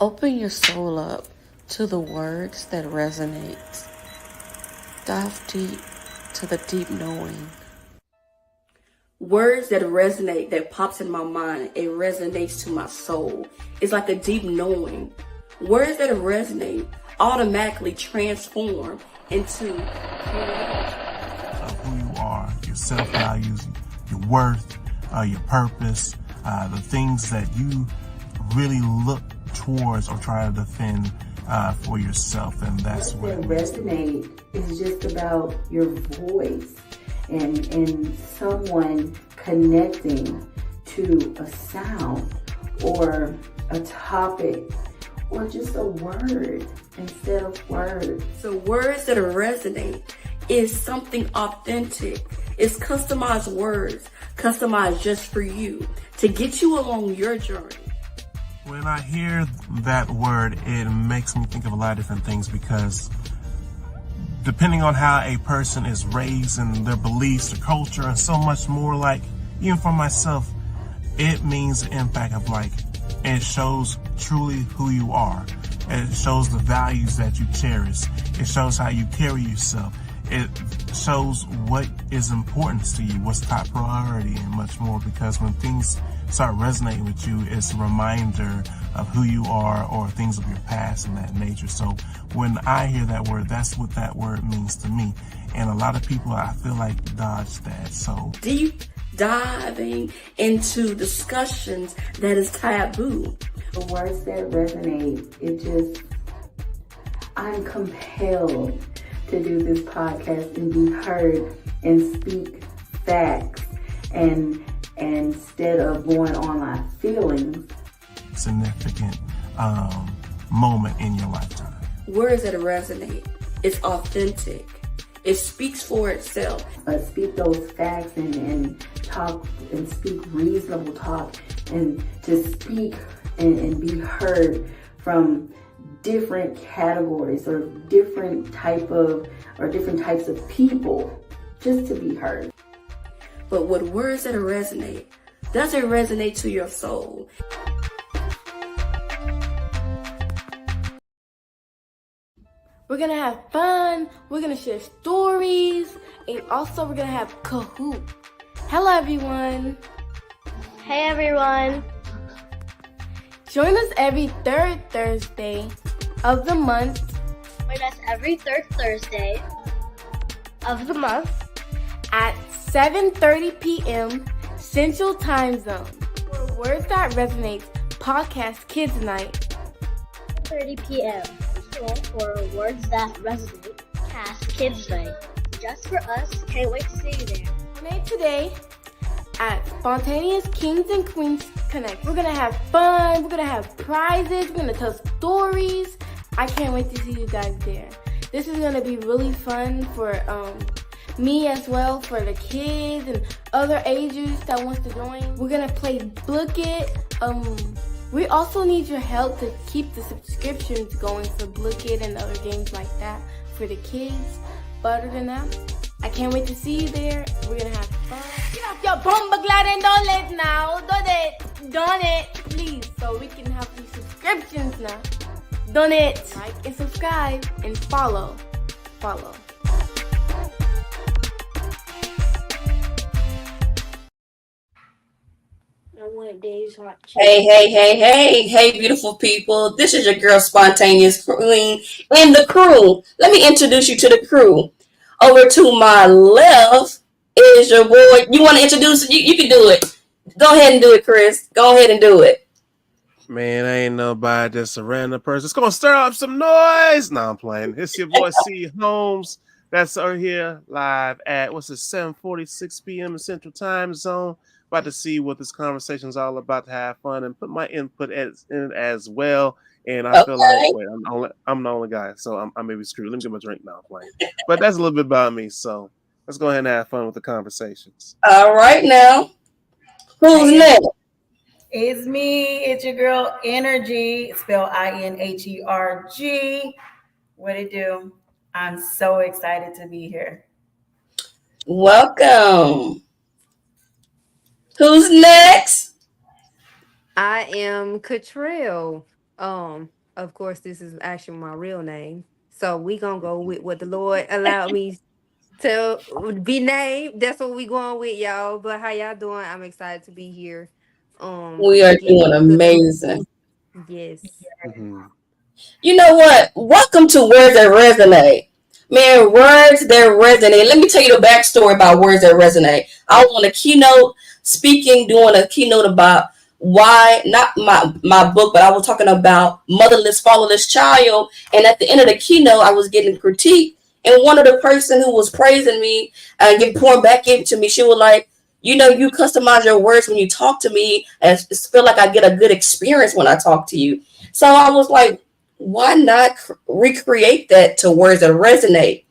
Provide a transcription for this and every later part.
Open your soul up to the words that resonate. Dive deep to the deep knowing. Words that resonate, that pops in my mind, it resonates to my soul. It's like a deep knowing. Words that resonate automatically transform into who you are, your self-values, your worth, your purpose, the things that you really look towards or try to defend for yourself, and that's what it resonate is just about your voice and someone connecting to a sound or a topic or just a word instead of words. So words that resonate is something authentic. It's customized words, customized just for you to get you along your journey. When I hear that word, it makes me think of a lot of different things, because depending on how a person is raised and their beliefs, their culture, and so much more, like even for myself, it means the impact of like, it shows truly who you are. It shows the values that you cherish. It shows how you carry yourself. It shows what is important to you, what's top priority, and much more, because when things start resonating with you, it's a reminder of who you are or things of your past and that nature. So when I hear that word, that's what that word means to me. And a lot of people, I feel like, dodge that. So deep diving into discussions that is taboo. The words that resonate, I'm compelled to do this podcast and be heard and speak facts, and instead of going on my feelings. Significant moment in your lifetime. Words that resonate. It's authentic. It speaks for itself. Speak those facts and talk and speak reasonable talk, and to speak and be heard from different categories or different types of people, just to be heard. But with words that resonate, does it resonate to your soul? We're gonna have fun, we're gonna share stories, and also we're gonna have Kahoot. Hello everyone. Hey everyone. Join us every third Thursday of the month. Join us every third Thursday of the month at 7:30 p.m. Central Time Zone for Words That Resonate Podcast Kids Night. 30 p.m. for Words That Resonate Cast Kids Night. Just for us. Can't wait to see you there. Donate today at Spontaneous Kings and Queens Connect. We're gonna have fun, we're gonna have prizes, we're gonna tell stories. I can't wait to see you guys there. This is gonna be really fun for me as well, for the kids and other ages that wants to join. We're gonna play Book It. We also need your help to keep the subscriptions going for Book It and other games like that for the kids. But other than that, I can't wait to see you there. We're gonna have fun. Get off your bomba glad and don't let now. Donate, please, so we can have these subscriptions now. Donate, like and subscribe and follow. Hey, beautiful people. This is your girl, Spontaneous Queen, and the crew. Let me introduce you to the crew. Over to my left is your boy. You want to introduce it? You can do it. Go ahead and do it, Chris. Go ahead and do it. Man, I ain't nobody, just a random person. It's gonna stir up some noise. No, I'm playing. It's your boy C Holmes. That's over here live at 7:46 p.m. Central Time Zone. About to see what this conversation is all about, to have fun and put my input in it as well. And I feel like, wait, I'm the only guy, so I may be screwed. Let me get my drink now. I'm playing, but that's a little bit about me. So let's go ahead and have fun with the conversations. All right, now, who's next? It's me. It's your girl, Energy. Spell INHERG. What it do? I'm so excited to be here. Welcome. Who's next? I am Catrell. Of course, this is actually my real name. So we gonna go with what the Lord allowed me to be named. That's what we going with, y'all. But how y'all doing? I'm excited to be here. We are Getting doing into the amazing. yes. Mhm. You know what? Welcome to Words That Resonate. Man, words that resonate. Let me tell you the backstory about words that resonate. I was on a keynote speaking, doing a keynote about why, not my book, but I was talking about motherless, fatherless child. And at the end of the keynote, I was getting critique. And one of the person who was praising me and get pouring back into me, she was like, you customize your words when you talk to me, and I feel like I get a good experience when I talk to you. So I was like, why not recreate that to words that resonate?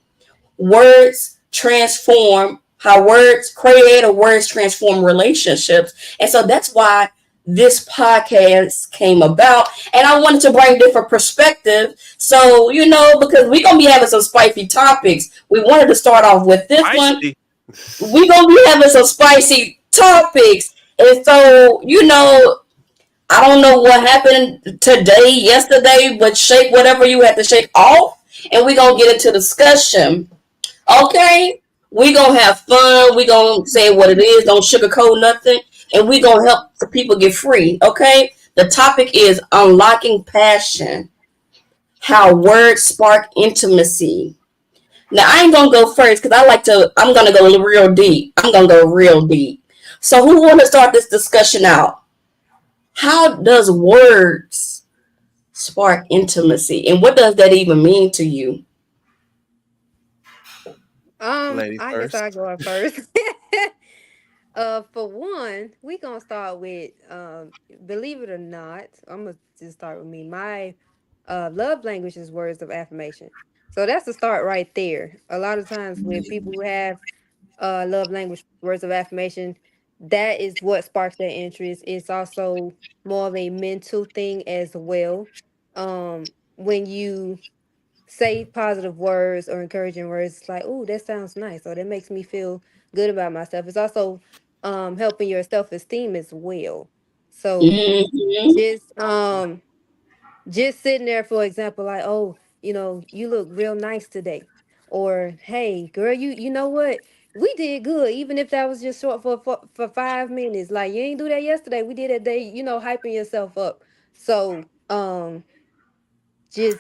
Words transform how words create or words transform relationships. And so that's why this podcast came about. And I wanted to bring different perspective. So, because we're going to be having some spicy topics. We wanted to start off with this one. Feisty. We're going to be having some spicy topics. And so, I don't know what happened today, yesterday, but shake whatever you had to shake off, and we're going to get into discussion. Okay? We're going to have fun. We're going to say what it is. Don't sugarcoat nothing. And we're going to help the people get free. Okay? The topic is unlocking passion. How words spark intimacy. Now, I ain't going to go first because I'm going to go real deep. I'm going to go real deep. So who want to start this discussion out? How does words spark intimacy, and what does that even mean to you? Ladies I guess first. I'll go up first. For one, we gonna start with believe it or not, I'm gonna just start with me. My love language is words of affirmation. So that's the start right there. A lot of times when people who have love language words of affirmation, that is what sparks their interest. It's also more of a mental thing as well. When you say positive words or encouraging words, it's like, oh, that sounds nice, or that makes me feel good about myself. It's also helping your self-esteem as well. So Mm-hmm. just sitting there, for example, like, oh, you look real nice today, or hey girl, you know what, we did good, even if that was just short for 5 minutes. Like, you ain't do that yesterday, we did that day, hyping yourself up. So just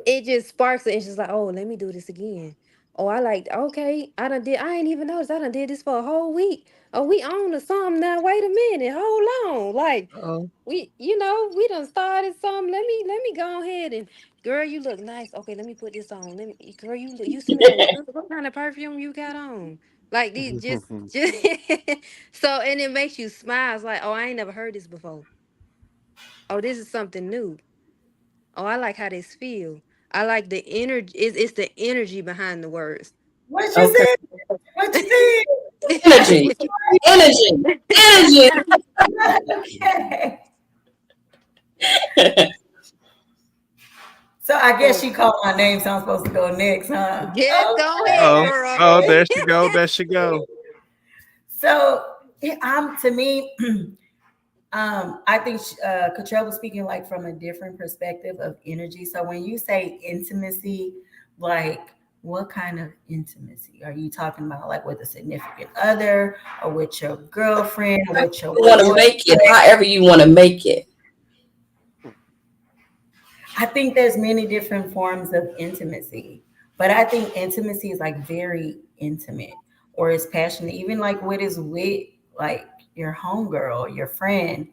it just sparks it. It's just like, oh, let me do this again. Oh, okay, I ain't even noticed I done did this for a whole week. Oh, we on to something now. Wait a minute, hold on. Like, Oh. we done started something. Let me go ahead and, girl, you look nice. Okay, let me put this on. Girl, you smell good. What kind of perfume you got on? Like, these just so, and it makes you smile. It's like, oh, I ain't never heard this before. Oh, this is something new. Oh, I like how this feel. I like the energy. It's the energy behind the words. What you Okay. said? What you said? Energy. Energy. Energy. Okay. So I guess she called my name, so I'm supposed to go next, huh? Yes, go ahead, Oh, girl. oh, there she go. There she go. So, to me, I think Cottrell was speaking like from a different perspective of energy. So when you say intimacy, like what kind of intimacy are you talking about? Like with a significant other, or with your girlfriend, or with your You want to make it however you want to make it. I think there's many different forms of intimacy, but I think intimacy is like very intimate or is passionate, even like what is with like your homegirl, your friend.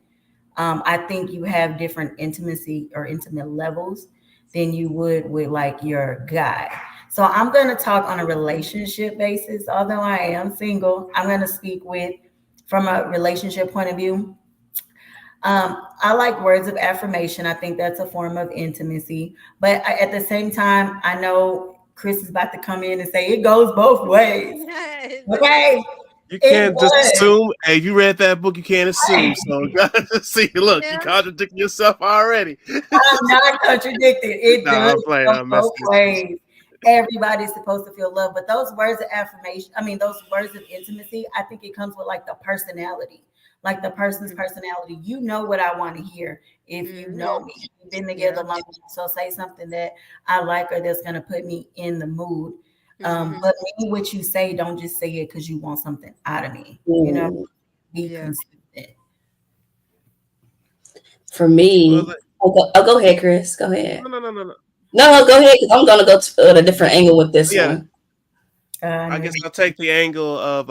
I think you have different intimacy or intimate levels than you would with like your guy. So I'm going to talk on a relationship basis. Although I am single, I'm going to speak with from a relationship point of view. I like words of affirmation. I think that's a form of intimacy. But at the same time, I know Chris is about to come in and say it goes both ways. Okay. You It can't just was. assume. Hey, you read that book, you can't assume. So see, look, you Yeah. contradicting yourself already. I'm not contradicted. It No, does I'm playing. go I'm both messing. ways. Everybody's supposed to feel love, but those words of affirmation, I mean, those words of intimacy, I think it comes with like the personality. like the person's personality. You know what I want to hear if you know me. We've been together long enough. So say something that I like or that's gonna put me in the mood. But mean what you say, don't just say it because you want something out of me. You know, be consistent. For me, Well, go ahead, Chris. Go ahead. no. No, go ahead, because I'm gonna go to a different angle with this Yeah, one. I guess I'll take the angle of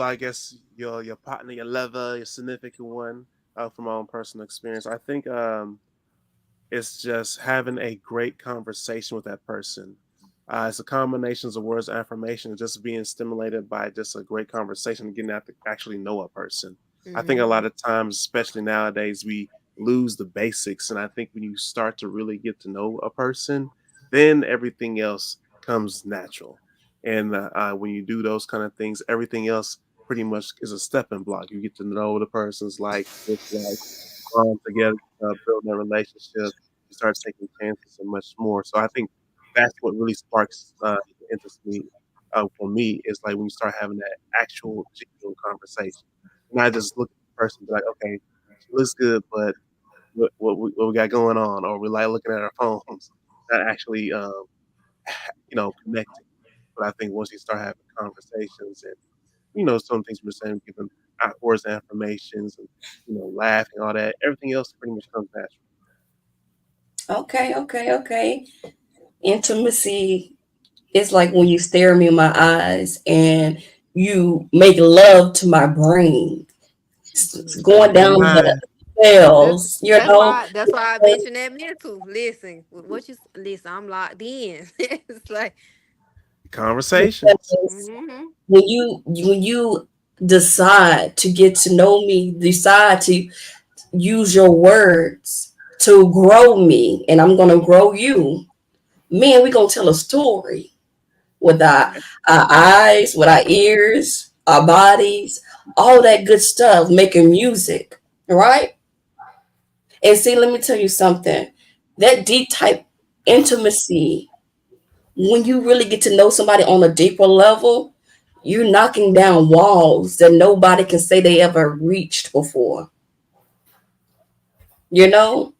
your partner, your lover, your significant one, from my own personal experience. I think it's just having a great conversation with that person. It's a combination of words of affirmation and just being stimulated by just a great conversation and getting out to actually know a person. I think a lot of times, especially nowadays, we lose the basics. And I think when you start to really get to know a person, then everything else comes natural. And when you do those kind of things, everything else pretty much is a stepping block. You get to know the person's like, together, building a relationship. You start taking chances and much more. So I think that's what really sparks interest me. For me, is like when you start having that actual genuine conversation, not just look at the person and be like, okay, she looks good, but what we got going on, or we like looking at our phones, not actually connecting. But I think once you start having conversations and some things we're saying, giving words and affirmations, and laughing, all that, everything else pretty much comes natural. Okay. Intimacy is like when you stare me in my eyes and you make love to my brain. It's going down the cells, That's why I mentioned that mental. Listen, listen? I'm locked in. It's like Conversations. When you decide to get to know me, decide to use your words to grow me, and I'm gonna grow you. Man, we're gonna tell a story with our eyes, with our ears, our bodies, all that good stuff, making music, right? And see, let me tell you something. That deep type intimacy, when you really get to know somebody on a deeper level, you're knocking down walls that nobody can say they ever reached before. You know,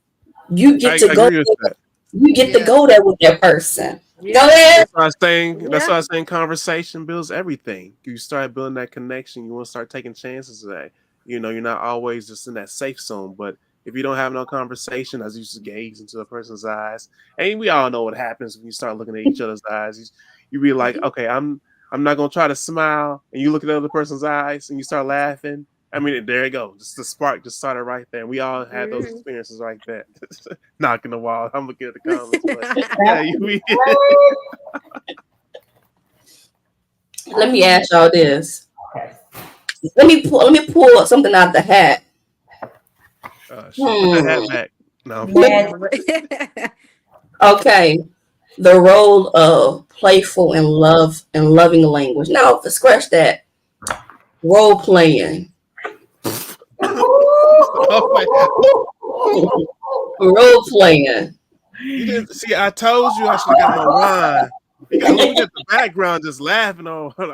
you I get to go agree with there. that. You get to go there with that person. Go ahead. That's why I was saying. That's why I was saying. Conversation builds everything. You start building that connection. You want to start taking chances of that. You're not always just in that safe zone. But if you don't have no conversation, as you just gaze into a person's eyes, and we all know what happens when you start looking at each other's eyes. You be like, okay, I'm not gonna try to smile, and you look at the other person's eyes and you start laughing. I mean, there you go. Just the spark just started right there. And we all had those experiences like that. Knocking the wall. I'm looking at the comments, but yeah, Let me ask y'all this. Let me pull something out the hat. Put that hat back. No. Okay. The role of playful and loving language. Now, scratch that. Role playing. Role playing. You didn't see. I told you I should have got my wine. You got the background just laughing on. You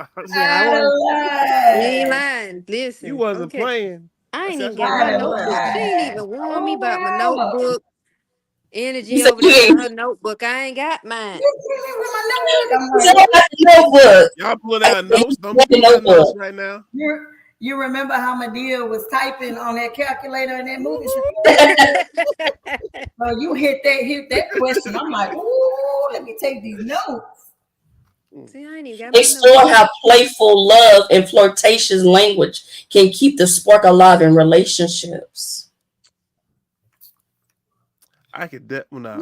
ain't lying. Listen, you wasn't playing. I ain't even got my notebook. She ain't even warned me about my notebook. Energy over there in her notebook. I ain't got mine. Y'all pulling out notes. Don't be pulling out notes right now. You remember how Madea was typing on that calculator in that movie? So you hit that question. I'm like, ooh, let me take these notes. See, I ain't even got Explore how playful love and flirtatious language can keep the spark alive in relationships. I could I'm gonna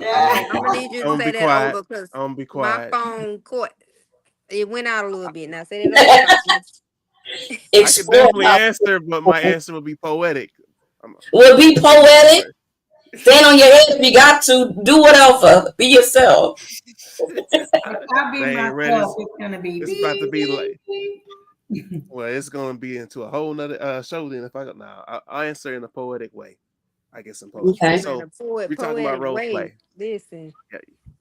need you to say that over because I'm be quiet. My phone caught. It went out a little bit. Now say that. I could definitely answer, but my answer would be poetic. Will be poetic. Stand on your head if you got to. Do whatever. Be yourself. I'll be myself. It's about to be like. Well, it's gonna be into a whole nother show. Then if I'll answer in a poetic way. I guess in poetry. Okay. So we're talking about role play. Listen. Yeah.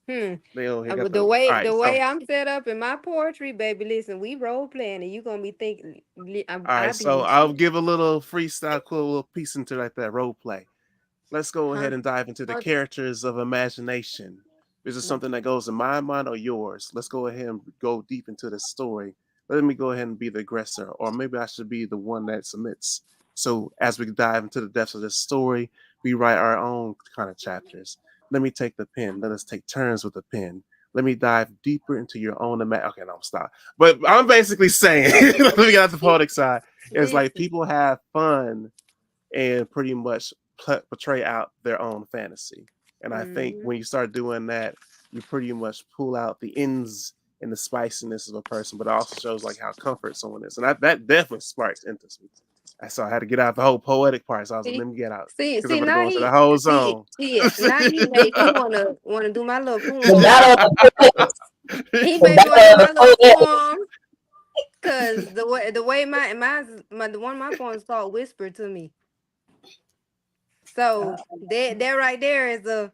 They got But the, all right, the so way I'm set up in my poetry, baby, listen, we role playing, and you gonna be thinking, all I right, so be, I'll give a little freestyle, cool little piece into like that role play. Let's go huh? ahead and dive into the Huh? characters of imagination. Is it something that goes in my mind or yours? Let's go ahead and go deep into the story. Let me go ahead and be the aggressor, or maybe I should be the one that submits. So as we dive into the depths of this story, we write our own kind of chapters. Let me take the pen. Let us take turns with the pen. Let me dive deeper into your own Okay, no, stop. But I'm basically saying, let me get out the poetic side. It's like Listen, people have fun and pretty much portray out their own fantasy. And I think hmm when you start doing that, you pretty much pull out the ins and the spiciness of a person, but it also shows like how comfort someone is. And that definitely sparks intimacy. So I had to get out the whole poetic part. So I was like, see, let me get out because I'm see, going to now go into the whole see, zone. now he made me wanna do my little The poem. battle of the poets. He The made me wanna do battle of my the little poets. poem, cause the way the one of my poems called "Whisper to Me." So that right there is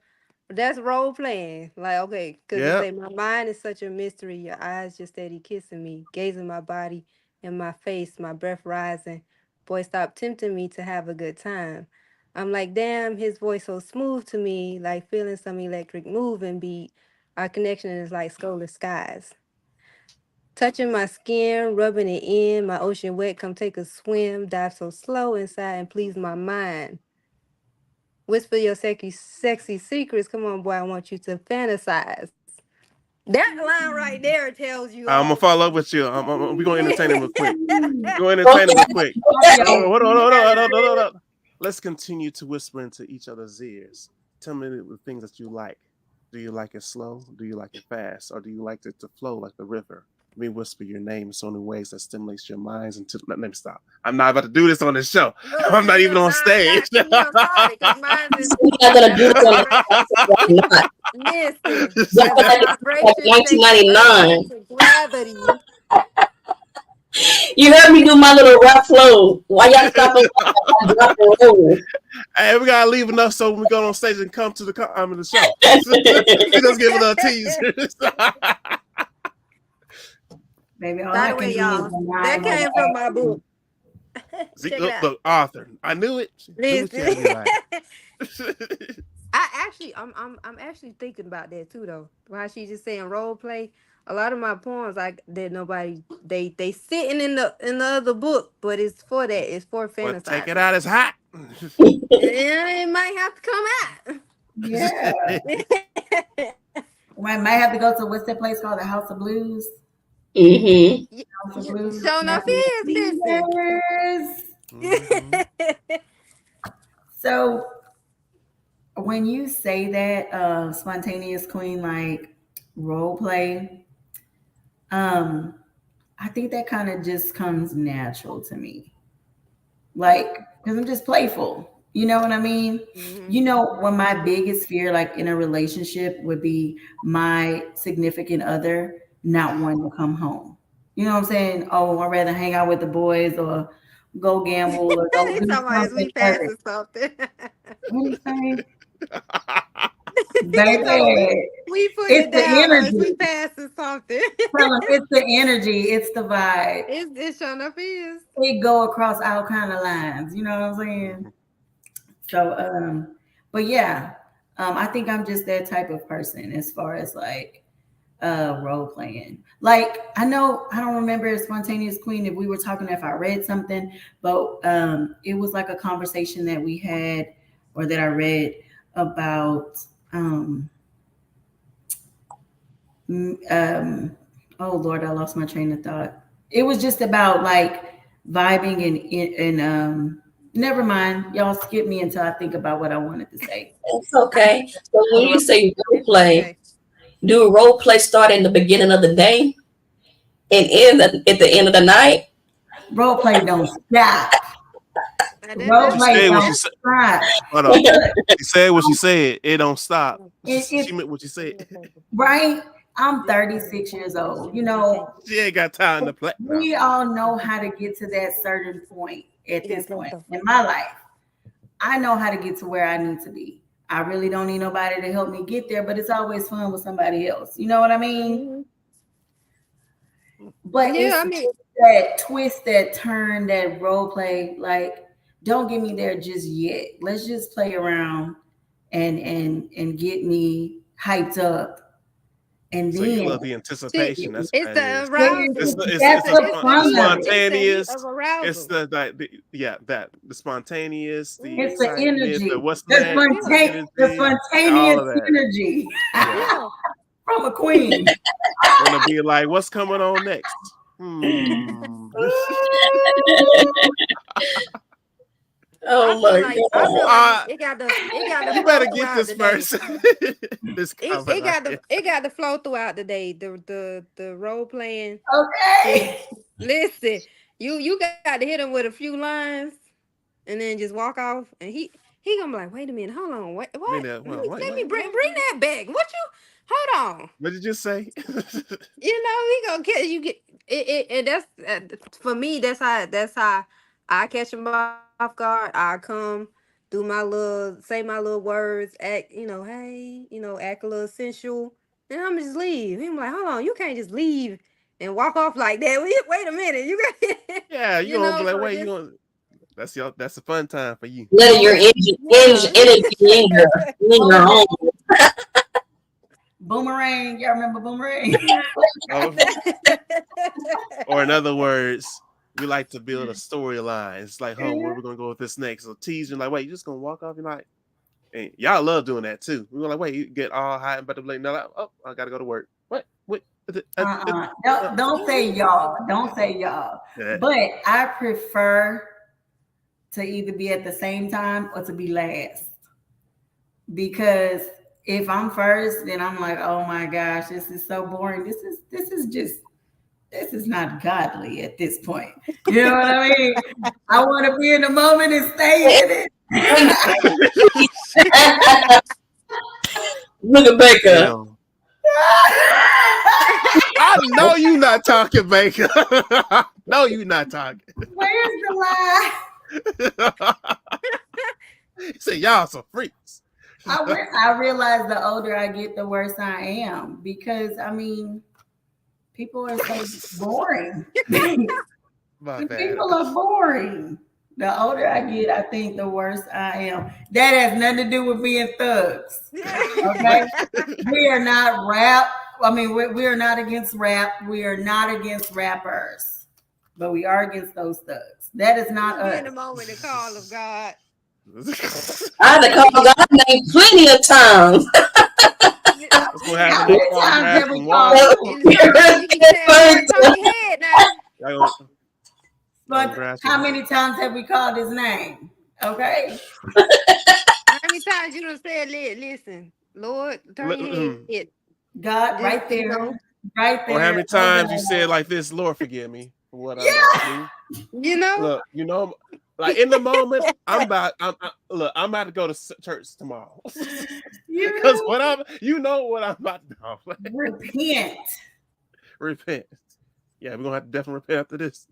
that's role playing. Like, okay, because it Yep. say my mind is such a mystery. Your eyes just steady kissing me, gazing my body in my face, my breath rising. Boy, stop tempting me to have a good time. I'm like, damn, his voice so smooth to me, like feeling some electric moving beat. Our connection is like scarlet skies. Touching my skin, rubbing it in, my ocean wet, come take a swim, dive so slow inside and please my mind. Whisper your sexy secrets. Come on, boy, I want you to fantasize. That line right there tells you I'm gonna all. follow up with you. We're gonna entertain him real quick. We're gonna entertain him Okay. real quick. Okay. Hold on. Let's continue to whisper into each other's ears. Tell me the things that you like. Do you like it slow? Do you like it fast? Or do you like it to flow like the river? Let me whisper your name in so many ways that stimulates your minds until let me stop. I'm not about to do this on this show. Look, I'm not even on now stage. see, you done started because mine is So we're not gonna do this on the vibration. podcast. Why not? Listen, Y'all as feel the like it's like vibration takes the earth 1999. into gravity. You heard me do my little rap flow. Why y'all stopping? Drop and roll. Hey, we gotta leave enough so when we go on stage and come to the the show. We just give it a teaser. Baby, all By I the can way, do is y'all, that remind came from my my book. See, Check it out. look, Arthur. I knew it. Knew what you had to Listen. be like. I'm actually thinking about that too though. Why she just saying role play. A lot of my poems like that nobody they sitting in the other book, but it's for that. It's for But take it fantasizing. out, it's hot. Yeah, it might have to yeah. come out. I might have to go to what's that place called? The House of Blues? Mm-hmm. House of Blues. Show enough is listen. Yes. Mhm. So when you say that spontaneous queen like role play, I think that kind of just comes natural to me. Like, because I'm just playful. You know what I mean? Mhm. You know, when my biggest fear, like in a relationship, would be my significant other not wanting to come home. You know what I'm saying? Oh, I'd rather hang out with the boys or go gamble or go They do talking about as something we other. passing something. What do you say? He told me Baby, we putting it's it the down or as we energy. passing something. Tell 'em it's the energy. It's the vibe. It sure enough is. It go across all kind of lines. You know what I'm saying? So, but yeah, I think I'm just that type of person as far as like role playing. Like I know I don't remember Spontaneous Queen if we were talking if I read something, but it was like a conversation that we had or that I read about oh Lord, I lost my train of thought. It was just about like vibing and never mind. Y'all skip me until I think about what I wanted to say. It's okay. So when you say role It's play, okay. do role play start in the beginning of the day and end at the end of the night? Role play don't stop. Role She play said what she don't said. stop. Hold on. She said what she said. It don't stop. She It, meant what she said. right? I'm 36 years old. You know, She ain't got time to play. No. we all know how to get to that certain point at You gotta this play point stuff. in my life. I know how to get to where I need to be. I really don't need nobody to help me get there, but it's always fun with somebody else. You know what I mean? But Yeah, I it's mean, that twist, that turn, that role play. Like, don't get me there just yet. Let's just play around and get me hyped up, and So you then love the anticipation. That's what it's that the is. arousal. That's the The fun of it. spontaneous. It's the arousal. It's the spontaneous, the It's the excitement, energy, the what's the, next, the energy, spontaneous all of that. energy Yeah. from a queen. Gonna be like, what's coming on next? Oh my I feel god. like it got the You flow better get throughout this the day. first. This It got the flow throughout the day. The role playing. Okay. Listen, you got to hit him with a few lines, and then just walk off. And he gonna be like, wait a minute, hold on, what? Wait, Let me bring that back. What you? Hold on. What did you say? He gonna catch you. Get it, and that's for me. That's how I catch him off guard. I come do say my little words, act, hey, act a little sensual, and I'm just leave. Him like, hold on, you can't just leave and walk off like that. Wait a minute, you got. Yeah, you gonna be like, so wait, you gonna. That's a fun time for you. Letting your energy linger home. Boomerang. Y'all remember Boomerang? Or in other words, we like to build a storyline. It's like, oh, where we gonna go with this next? So teasing, like, wait, you just gonna walk off? You're like, and y'all love doing that too. We're like, wait, you get all high and about to be like, no, oh, I gotta go to work. What? Don't say y'all. Don't say y'all. Yeah. But I prefer to either be at the same time or to be last. Because if I'm first, then I'm like, oh my gosh, this is so boring. This is not godly at this point. You know what I mean? I want to be in the moment and stay in it. Look at Baker. I know you not talking, Baker. No, you not talking. Where's the lie? He said, y'all some freaks. I realize the older I get, the worse I am. Because, I mean, people are so boring. People are boring. The older I get, I think the worse I am. That has nothing to do with being thugs. Okay? We are not rap. I mean, we are not against rap. We are not against rappers. But we are against those thugs. That is not us. In the moment, the call of God. I had to call God's name plenty of times. What's gonna happen? How many times have we called But how many times have we called his name? Okay. How many times you done said, listen, Lord, turn your head. God, right there. Right there. Or how many times you said like this, Lord, forgive me for what I'm about to do. Look, like in the moment, I'm about to go to church tomorrow. Because what I'm about to do. Repent. Yeah, we're gonna have to definitely repent after this.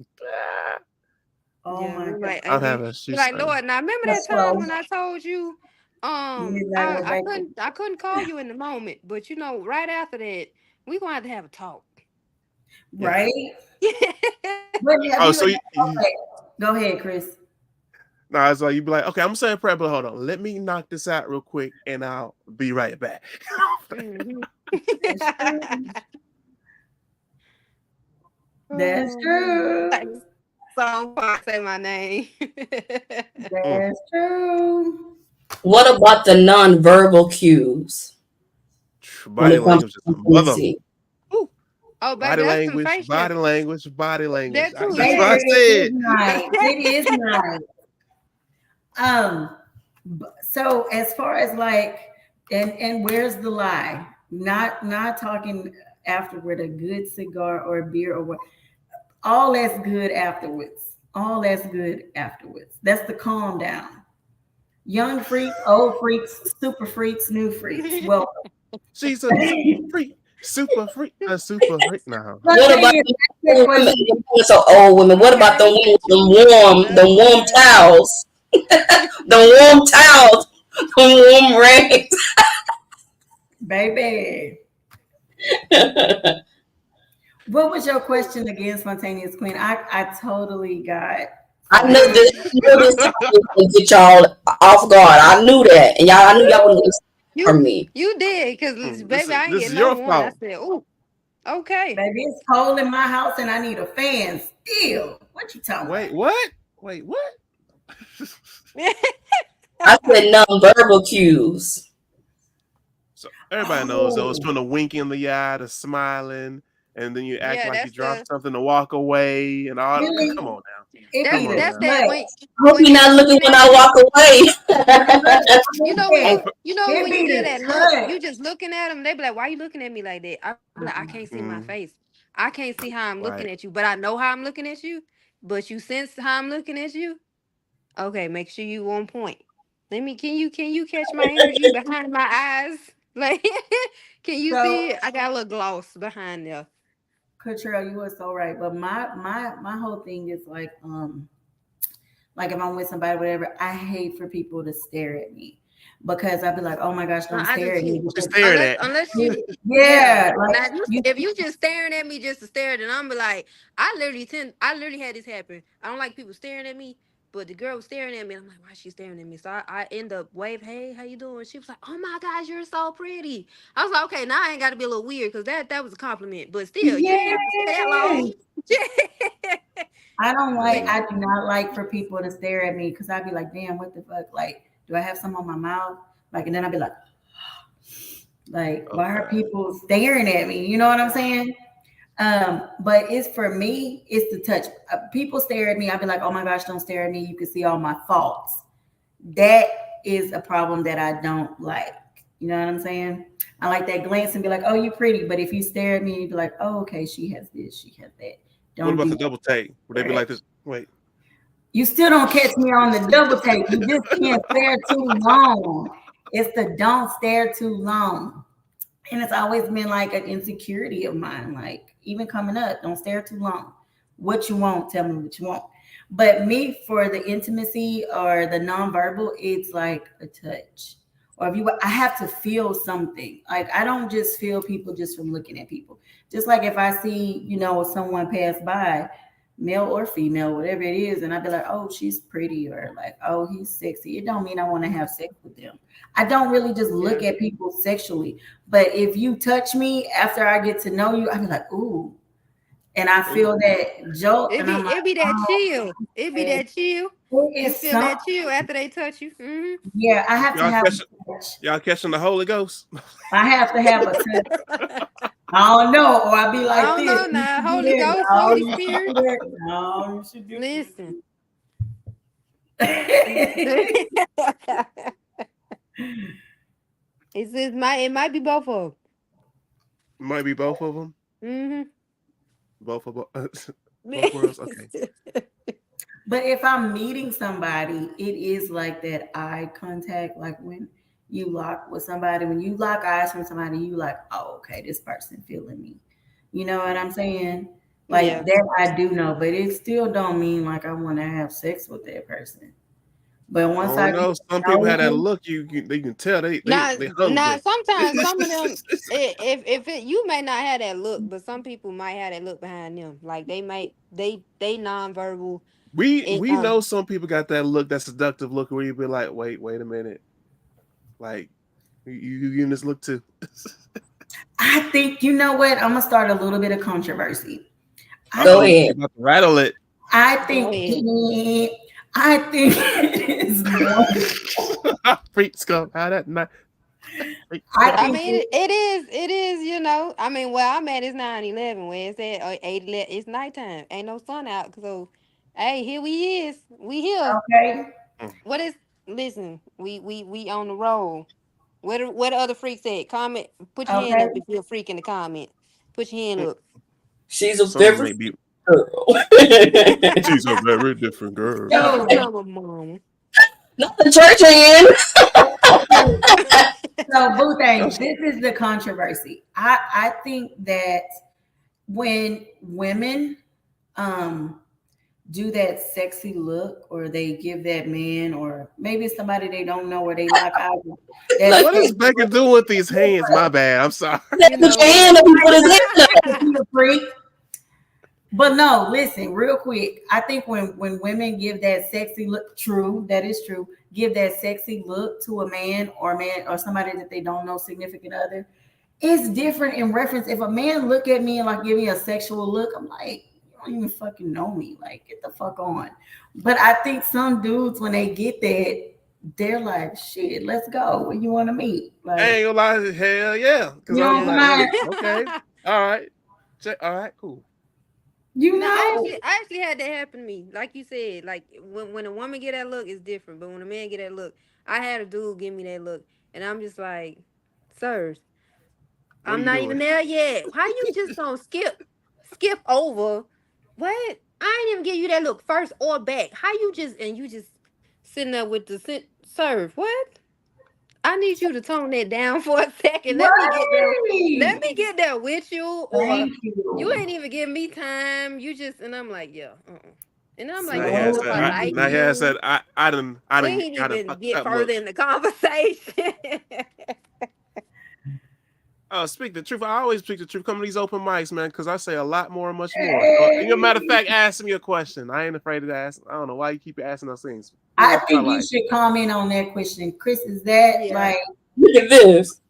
Oh my God. I'm having a shoe. Like, Lord, now remember that time when I told you I couldn't call you in the moment, but right after that, we're gonna have a talk. Right? Go ahead, Chris. No, it's like you'd be like, okay, I'm saying prayer, but hold on, let me knock this out real quick, and I'll be right back. That's true. Song Park, say my name. That's true. What about the non-verbal cues? Body language is one of them. Oh, body language. That's what I said. It is nice. So as far as like, and where's the lie? Not talking afterward, a good cigar or a beer or what. All that's good afterwards. That's the calm down. Young freaks, old freaks, super freaks, new freaks. Well, she's a freak. Super freak now. What about so old women? What about the warm towels? The warm towels Warm rags. Baby. What was your question again, Spontaneous Queen? I totally got. I knew this topic would get y'all off guard. I knew that, and I knew y'all wouldn't get from me. You did, because baby, I ain't this getting is no your one. I fault. said, "Oh, okay." Baby, it's cold in my house and I need a fan still. What you talking Wait, about? what? Wait, what? I said nonverbal cues. So everybody knows those, from the wink in the eye to smiling, and then you act Yeah, like you that's dropped something to walk away and all. Really? Come on now. It that's be Come on the that's now. that slut. I hope you're not looking when I walk away. you know when It you know when you be get the that look, slut. you just looking at them. They be like, "Why you looking at me like that?" I be like, "I can't see my Mm, face. I can't see how I'm looking right. at you, but I know how I'm looking at you. But you sense how I'm looking at you. Okay, make sure you on point. Can you catch my energy behind my eyes? Like, can you So, see it? I got a little gloss behind there. Cottrell, you were so right. But my whole thing is like if I'm with somebody, whatever, I hate for people to stare at me because I'd be like, oh my gosh, don't I do stare at me. too. What you Because, staring at? Unless you, yeah. yeah, like Now, you, if you just staring at me just to stare, then I'm be like, I literally had this happen. I don't like people staring at me, but the girl was staring at me. And I'm like, why is she staring at me? So I end up wave, hey, how you doing? She was like, oh my gosh, you're so pretty. I was like, okay, now I ain't got to be a little weird because that was a compliment, but still, you ain't have to stay that yeah. long. I do not like for people to stare at me because I'd be like, damn, what the fuck? Like, do I have some on my mouth? Like, and then I'd be like, why are Okay. people staring at me? You know what I'm saying? But it's for me, it's the touch. People stare at me, I'd be like, oh my gosh, don't stare at me. You can see all my faults. That is a problem that I don't like. You know what I'm saying? I like that glance and be like, oh, you're pretty. But if you stare at me, you'd be like, oh, okay, she has this, she has that. What Don't about do the double take? Would they be like this? Wait. You still don't catch me on the double take. You just can't stare too long. It's the don't stare too long. And it's always been like an insecurity of mine. Like even coming up, don't stare too long. What you want, tell me what you want. But me for the intimacy or the nonverbal, it's like a touch. Or if you I have to feel something. Like I don't just feel people just from looking at people. Just like if I see, someone pass by, male or female, whatever it is, and I'd be like, oh, she's pretty, or like, oh, he's sexy. It don't mean I want to have sex with them. I don't really just look at people sexually. But if you touch me after I get to know you, I'd be like, ooh. And I feel that jolt, and I'm like, It be that oh, chill. It be okay. that chill. It You is feel some, that chill after they touch you. yeah, I have to Y'all have catching, a touch. y'all catching the Holy Ghost? I have to have a touch. I don't know, or I'll be I like don't this. know You now. should do Holy this. Ghost, No, Holy you should Spirit. do that. No, you should do Listen. that. It might be both of Might be both of them. them. Both of them. Both worlds. Okay. But if I'm meeting somebody, it is like that eye contact. Like when you lock with somebody, when you lock eyes from somebody, you like, oh, okay, this person feeling me. You know what I'm saying? Like Yeah. that I do know, but it still don't mean like I want to have sex with that person. But I once don't I know. get Some to know people have that you, look. You can tell they Now, hungry. sometimes some of them, you may not have that look, but some people might have that look behind them. Like they nonverbal. we know some people got that look, that seductive look, where you be like, wait a minute, like you getting this look too. I think you know what? I'm gonna start a little bit of controversy. Go ahead. You about to rattle it. I think it's Freak scum. How that night? I mean, it is. I mean, where I'm at is 9/11. Where it's at 8/11. It's nighttime. Ain't no sun out. So, hey, here we is. We here. okay. What is? Listen, we on the roll. What the other freaks at? Comment. Put your hand Okay. up if you're a freak in the comment. Put your hand up. She's a Some very may be. girl. She's a very different girl. So, Come on, mom. Not the church hand. so boo thing, this is the controversy. I think that when women do that sexy look, or they give that man, or maybe it's somebody they don't know, or they lock eyes. That What is Becca doing with these hands? My bad. I'm sorry. That's You the know hand what? of people is in be a freak. But no, listen, real quick. I think when women give that sexy look, true, that is true. Give that sexy look to a man or somebody that they don't know, significant other. It's different in reference. If a man look at me and like give me a sexual look, I'm like, you don't even fucking know me. Like, get the fuck on. But I think some dudes, when they get that, they're like, shit, let's go. Where you want to meet? I Like, ain't gonna lie. Hell yeah. Because you I'm know, like, yeah. okay. All right. All right, cool. You No, know. I actually had that happen to me. Like you said, like when a woman get that look, it's different. But when a man get that look, I had a dude give me that look, and I'm just like, sirs, What are I'm you not doing? even there yet. How you just gonna skip over? What? I ain't even give you that look first or back. How you just sitting there with the serve? What? I need you to tone that down for a second. Let me get there. Right. Let me get there with you, or Thank you you. ain't even giving me time. You just and I'm like, yeah, and I'm like, Now you he wanna has know if Slow said. I I like now he down. has you? said. I We didn't ain't got a even fucked get up further look. in the conversation. Speak the truth. I always speak the truth. Come to these open mics, man, because I say a lot more and much more. And a matter of fact, ask me a question. I ain't afraid to ask. I don't know why you keep asking those things. What I else I think you like? should comment on that question. Chris, is that Yeah, like Look at this.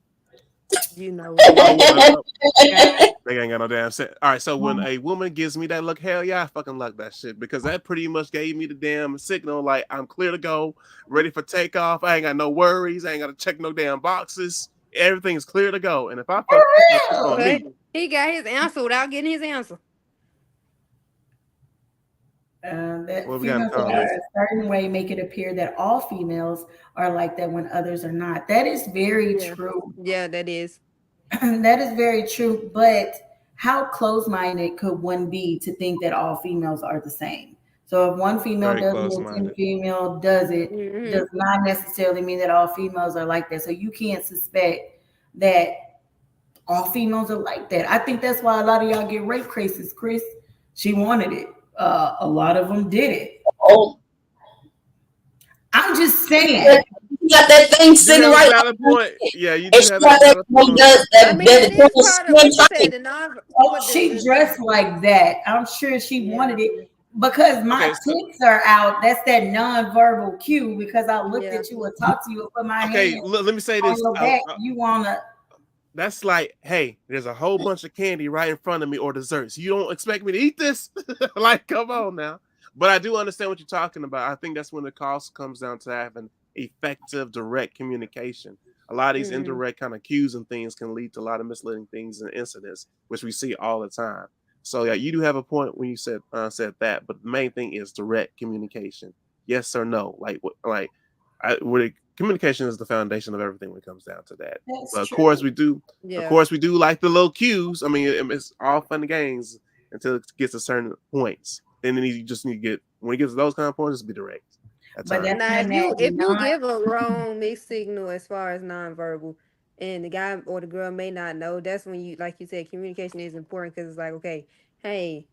you know what? Oh, you want to know? God, They ain't got no damn sense. All right, so when a woman gives me that look, hell yeah, I fucking love that shit because that pretty much gave me the damn signal like I'm clear to go, ready for takeoff. I ain't got no worries. I ain't got to check no damn boxes. Everything's clear to go. And if I fuck this up, it's on But me. he got his answer without getting his answer. that What we got in the females that are comments? a certain way make it appear that all females are like that when others are not. That is very Yeah, true. yeah, that is. That is very true. But how close-minded could one be to think that all females are the same? So if one female Very does close it, 10 minded. female does it, Hmm. does not necessarily mean that all females are like that. So you can't suspect that all females are like that. I think that's why a lot of y'all get rape cases, Chris. She wanted it. A lot of them did it. Oh, I'm just saying. you got that thing You do sitting have a right valid on, point. Yeah, you and do she have that got that valid one point. does I that mean, that that is the part of skin what you said. tight. The non, Oh, what she dressed like that. I'm sure she yeah, wanted it because my Okay, so tits are out. That's that nonverbal cue because I looked yeah. at you and talked to you and put my okay, hand let me say on this. your back. You wanna That's like, hey, there's a whole bunch of candy right in front of me or desserts. You don't expect me to eat this? Like, come on now. But I do understand what you're talking about. I think that's when the cost comes down to having effective, direct communication. A lot of these Mm-hmm. indirect kind of cues and things can lead to a lot of misleading things and incidents, which we see all the time. So yeah, you do have a point when you said that, but the main thing is direct communication. Yes or no. Communication is the foundation of everything when it comes down to that. that's But of true. course we do. Of Yeah. course we do like the little cues. I mean, it's all fun and games until it gets to certain points. And then you just need to get when it gets to those kind of points, just be direct at But that's times. Now, when that if you non give a wrong mixed signal as far as nonverbal, and the guy or the girl may not know, that's when you, like you said, communication is important because it's like, okay, hey,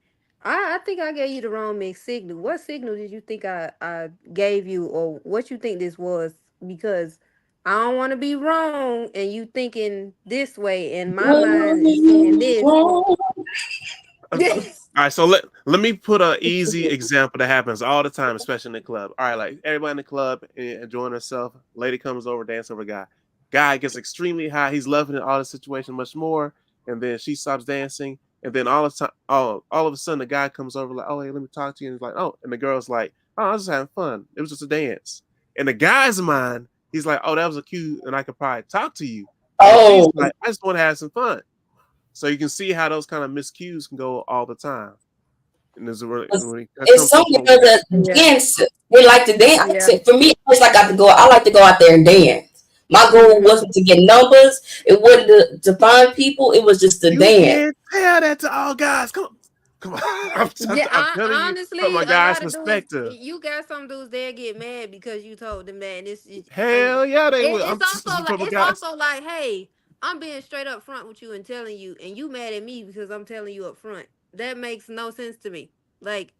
I think I gave you the wrong mixed signal. What signal did you think I gave you, or what you think this was? Because I don't want to be wrong, and you thinking this way, and my mind is saying this. All right, so let me put an easy example that happens all the time, especially in the club. All right, like everybody in the club enjoying herself. Lady comes over, dancing with a guy. Guy gets extremely high. He's loving it, all the situation much more, and then she stops dancing, and then all the time, all of a sudden, the guy comes over like, "Oh, hey, let me talk to you." And he's like, "Oh," and the girl's like, "Oh, I was just having fun. It was just a dance." In the guy's mind, he's like, "Oh, that was a cue, and I could probably talk to you." And she's Oh, like, "I just want to have some fun." So you can see how those kind of miscues can go all the time. And there's a really, it's, when it it's comes to a something point where because the Yeah, dance. They like to dance. yeah. For me, it's like I like to go out there and dance. My goal Hmm. wasn't to get numbers. It wasn't to find people. It was just to you dance. can't tell that to all guys. Come on. Yeah, I'm telling you from honestly, a a guy's lot of dudes, perspective. you got some dudes that get mad because you told them that. And Hell yeah, they will. I'm it's also like from a guy's. hey, I'm being straight up front with you and telling you, and you mad at me because I'm telling you up front. That makes no sense to me. Like,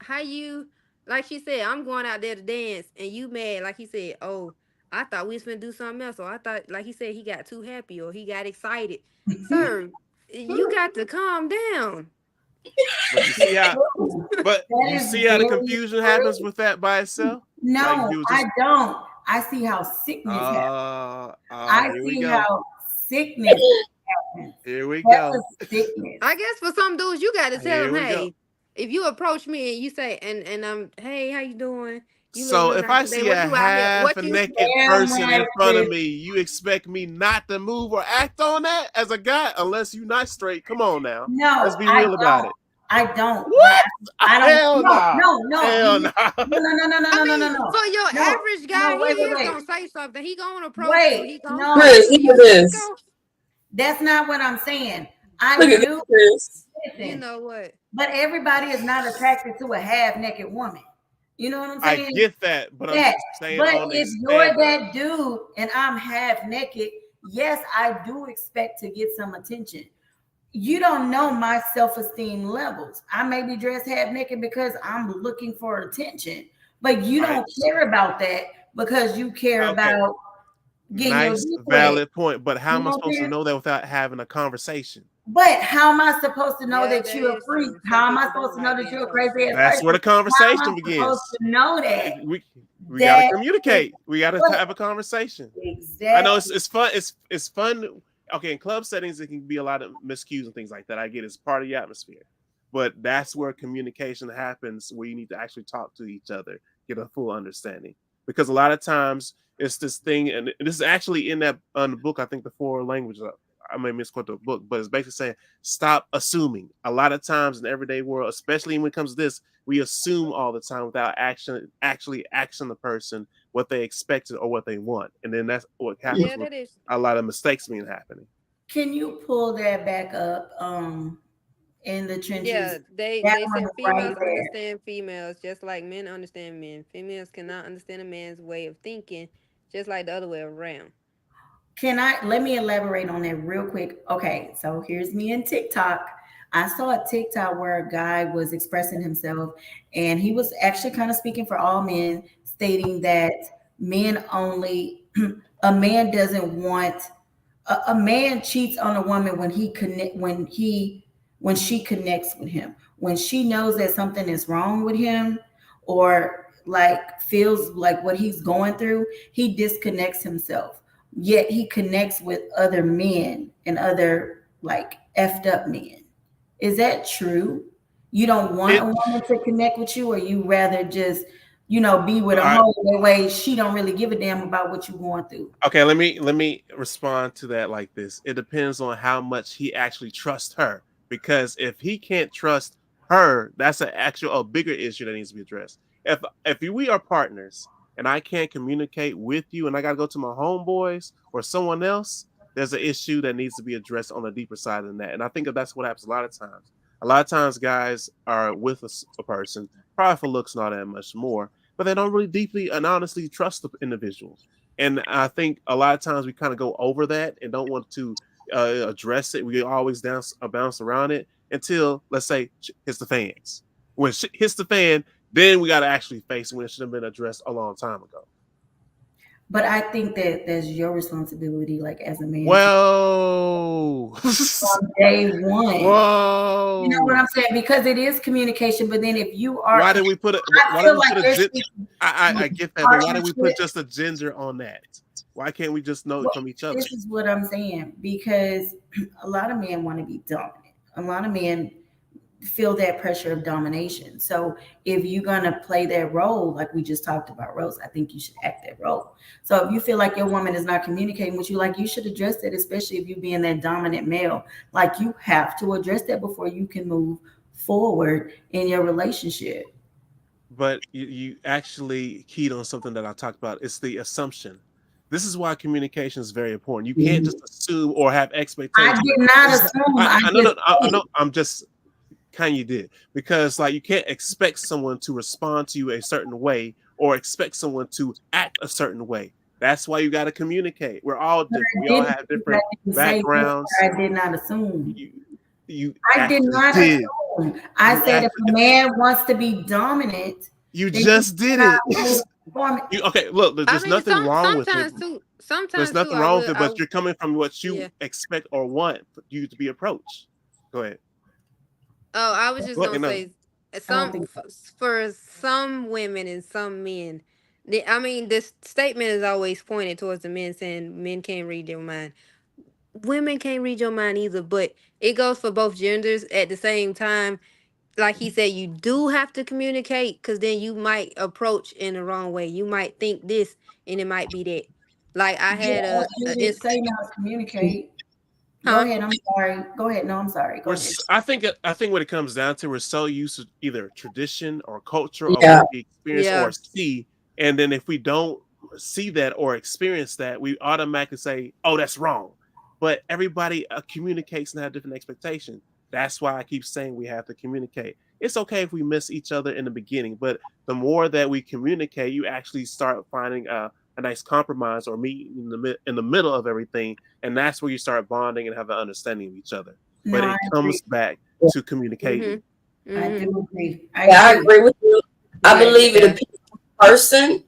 how you, like she said, I'm going out there to dance, and you mad, like he said, oh, I thought we was gonna do something else, or I thought, like he said, he got too happy or he got excited. Sir, you got to calm down. But you see how, but That you is see how the very confusion happens with that by itself. Like No, you was I just, don't. I see how sickness happens. I here we see go. how sickness happens. Here we That go. was sickness. I guess for some dudes, you got to tell Here them, we go. hey, if you approach me and you say, and hey, how you doing? You So look real if nice I today. see What a you out here? half What a you? naked Damn person in right, front of Chris. me, you expect me not to move or act on that as a guy unless you not straight. Come on now. No, Let's be I real about don't. it. I don't. What? I don't. Hell no. No. Hell no. I mean, so your No. average guy, No. he Wait. is gonna say something. He gonna approach you. Wait. He gonna No. say, Chris, "Do look you at want to this. go?" That's not what I'm saying. I Look at do. this, Chris. You Listen, know what? but everybody is not attracted to a half-naked woman. You know what I'm I saying? get that, but I'm Yeah. just saying But on if a you're standard. that dude and I'm half naked, yes, I do expect to get some attention. You don't know my self-esteem levels. I may be dressed half naked because I'm looking for attention, but you Right. don't care about that because you care Okay. about getting Nice, your dick wet. valid point. But how You am I know what I'm supposed to saying? know that without having a conversation? But how am I supposed to know Yeah, that that you're a is freak? true. How Some am I people supposed don't to know like that being you're a told the crazy ass truth. That's where the person? How am conversation I supposed begins. to know that? We gotta That communicate. We gotta But- have a conversation. exactly. I know it's fun. It's fun. Okay, in club settings, it can be a lot of miscues and things like that. I get it's part of the atmosphere, but that's where communication happens, where you need to actually talk to each other, get a full understanding. Because a lot of times it's this thing, and this is actually in that on the book. I think the four languages. I may misquote the book, but it's basically saying stop assuming. A lot of times in the everyday world, especially when it comes to this, we assume all the time without actually asking the person what they expected or what they want, and then that's what happens Yeah, with that is. a lot of mistakes being happening. Can you pull that back up? In the trenches. Yeah, That they one said is females right there. understand females just like men understand men. Females cannot understand a man's way of thinking, just like the other way around. Let me elaborate on that real quick. Okay, so here's me in TikTok. I saw a TikTok where a guy was expressing himself and he was actually kind of speaking for all men, stating that men only, a man doesn't want, a man cheats on a woman when when she connects with him, when she knows that something is wrong with him or like feels like what he's going through, he disconnects himself. Yet he connects with other men and other like effed up men. Is that true? You don't want a woman to connect with you, or you rather just, be with a hoe that way she don't really give a damn about what you're going through? Okay, let me respond to that like this. It depends on how much he actually trusts her. Because if he can't trust her, that's a bigger issue that needs to be addressed. If we are partners and I can't communicate with you and I gotta go to my homeboys or someone else, there's an issue that needs to be addressed on a deeper side than that. And I think that's what happens a lot of times. A lot of times guys are with a person, probably for looks not that much more, but they don't really deeply and honestly trust the individual. And I think a lot of times we kind of go over that and don't want to address it. We always bounce around it until, let's say, hits the fans. When shit hits the fan, then we got to actually face it when it should have been addressed a long time ago. But I think that that's your responsibility, like as a man. Whoa. From day one. Whoa. You know what I'm saying? Because it is communication. But then if you are, why did we put it? I get that, but why did we put just a gender on that? Why can't we just know it from each other? This is what I'm saying, because a lot of men want to be dominant. A lot of men feel that pressure of domination. So if you're going to play that role, like we just talked about roles, I think you should act that role. So if you feel like your woman is not communicating with you, like you should address that, especially if you being that dominant male. Like you have to address that before you can move forward in your relationship. But you actually keyed on something that I talked about. It's the assumption. This is why communication is very important. You can't just assume or have expectations. I did not assume. I know. I'm just kind of did, because like you can't expect someone to respond to you a certain way or expect someone to act a certain way. That's why you got to communicate. We're all different. We all have different backgrounds. I did not assume. You I did not did. assume. I said if a man wants to be dominant, You then just you did cannot it. hold performance. Okay, look, I there's mean, nothing wrong with it. sometimes too. There's Sometimes nothing too. wrong with it, I but you're coming from what you yeah. expect or want you to be approached. Go ahead. Oh, I was just Go ahead, gonna no. say I don't some think for some women and some men. I mean, this statement is always pointed towards the men, saying men can't read your mind. Women can't read your mind either, but it goes for both genders at the same time. Like he said, you do have to communicate, because then you might approach in the wrong way. You might think this and it might be that. Like I Yeah, had I a didn't say not communicate. Go huh? ahead. I'm sorry. Go ahead. No, I'm sorry. Go ahead. I think what it comes down to, we're so used to either tradition or culture or Yeah. what we experience Yeah. or see, and then if we don't see that or experience that, we automatically say, "Oh, that's wrong." But everybody communicates and have different expectations. That's why I keep saying we have to communicate. It's okay if we miss each other in the beginning, but the more that we communicate, you actually start finding a nice compromise or meet in the middle of everything, and that's where you start bonding and have an understanding of each other. But No, it I agree. comes back to communicating. Mm-hmm. I Mm-hmm. do agree. Yeah, I agree with you. I Yeah, believe it yeah. depends on the person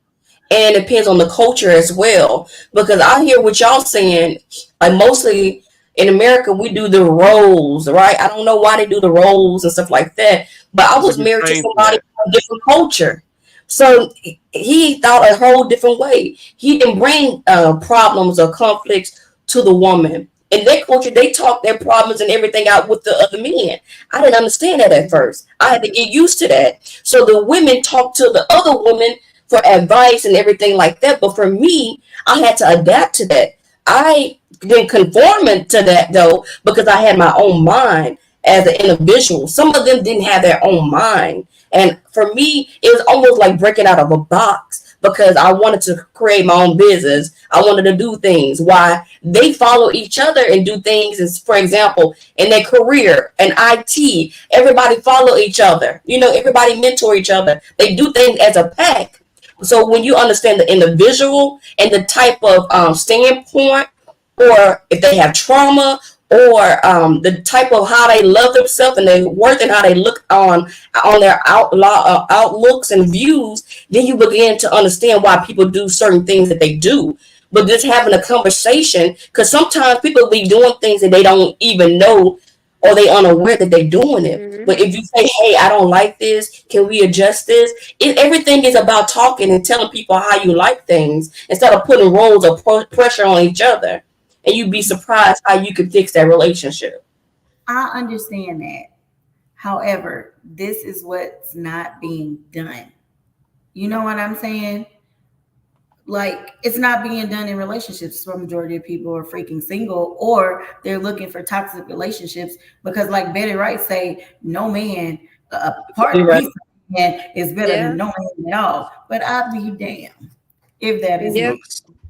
and it depends on the culture as well. Because I hear what y'all saying. Like mostly in America, we do the roles, right? I don't know why they do the roles and stuff like that. But I was We married to trained for somebody that. from a different culture, so he thought a whole different way. He didn't bring problems or conflicts to the woman. In their culture, they talk their problems and everything out with the other men. I didn't understand that at first. I had to get used to that. So the women talk to the other women for advice and everything like that. But for me, I had to adapt to that. I didn't conform to that though, because I had my own mind as an individual. Some of them didn't have their own mind. And for me, it was almost like breaking out of a box because I wanted to create my own business. I wanted to do things. Why they follow each other and do things is, for example, in their career and IT, everybody follow each other. You know, everybody mentor each other. They do things as a pack. So when you understand the individual and the type of standpoint, or if they have trauma, or the type of how they love themselves and their worth and how they look on their outlooks and views, then you begin to understand why people do certain things that they do. But just having a conversation, because sometimes people be doing things that they don't even know or they unaware that they're doing it. Mm-hmm. But if you say, "Hey, I don't like this. Can we adjust this?" Everything is about talking and telling people how you like things instead of putting roles or pressure on each other. And you'd be surprised how you could fix that relationship. I understand that. However, this is what's not being done. You know what I'm saying? Like, it's not being done in relationships. The majority of people are freaking single, or they're looking for toxic relationships because, like Betty Wright say, no man, Right. man is better Yeah. than no man at all. But I'll be damned if that is Yeah.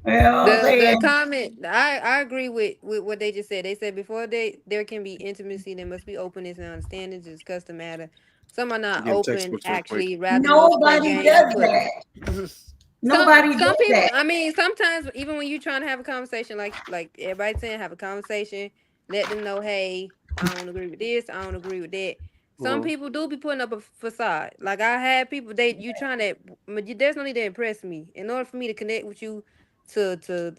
The the comment, I agree with what they just said. They said before there can be intimacy, there must be openness and understanding. Discuss the matter. Some are not Getting open, textbooks real quick. actually, rather most play Nobody games. does But that. Nobody some does people, that. I mean, sometimes even when you're trying to have a conversation, like everybody's saying, have a conversation, let them know, hey, I don't agree with this, I don't agree with that. Some Mhm. people do be putting up a facade. Like I had people, you trying to, there's no need to impress me. In order for me to connect with you, to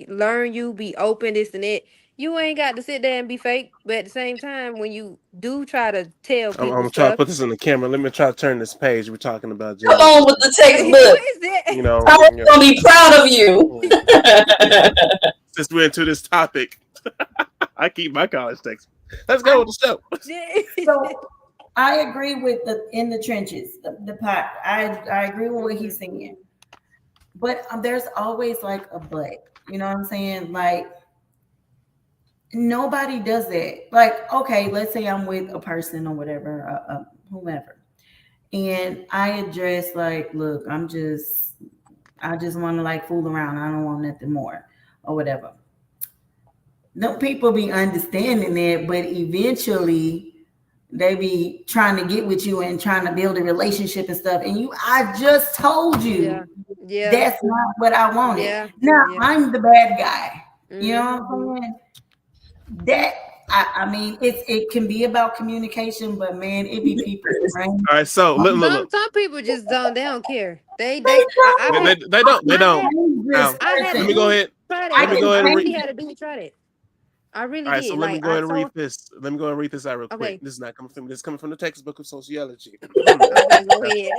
learn you, be open, this and that, you ain't got to sit there and be fake. But at the same time, when you do try to tell I'm people gonna try to stuff, put this in the camera. Let me try to turn this page. We're talking about Come gender. on with the what textbook. is that? You know, I was gonna be proud of you. since we're into this topic, I keep my college textbook. Let's go with the show. So I agree with the in the trenches, the pot. I agree with what he's saying, but there's always like a but. You know what I'm saying? Like nobody does that. Like okay, let's say I'm with a person or whatever, whomever, and I address like, look, I just want to like fool around. I don't want nothing more or whatever. No people be understanding that, but eventually they be trying to get with you and trying to build a relationship and stuff. And I just told you Yeah. that's not what I wanted. Yeah. Now Yeah. I'm the bad guy. You Mhm. know what I'm saying? That I mean, it can be about communication, but man, it be people. Right? All right, so look. Some people just don't. They don't care. They They Don't. They don't. Now, I had let me go ahead. try that. Let me go ahead and I read. really had to do try it. I really All right, did. so let me Like, go ahead I and read told. this. Let me go and read this out real quick. Okay. This is not coming from. This is coming from the textbook of sociology. Okay, go ahead.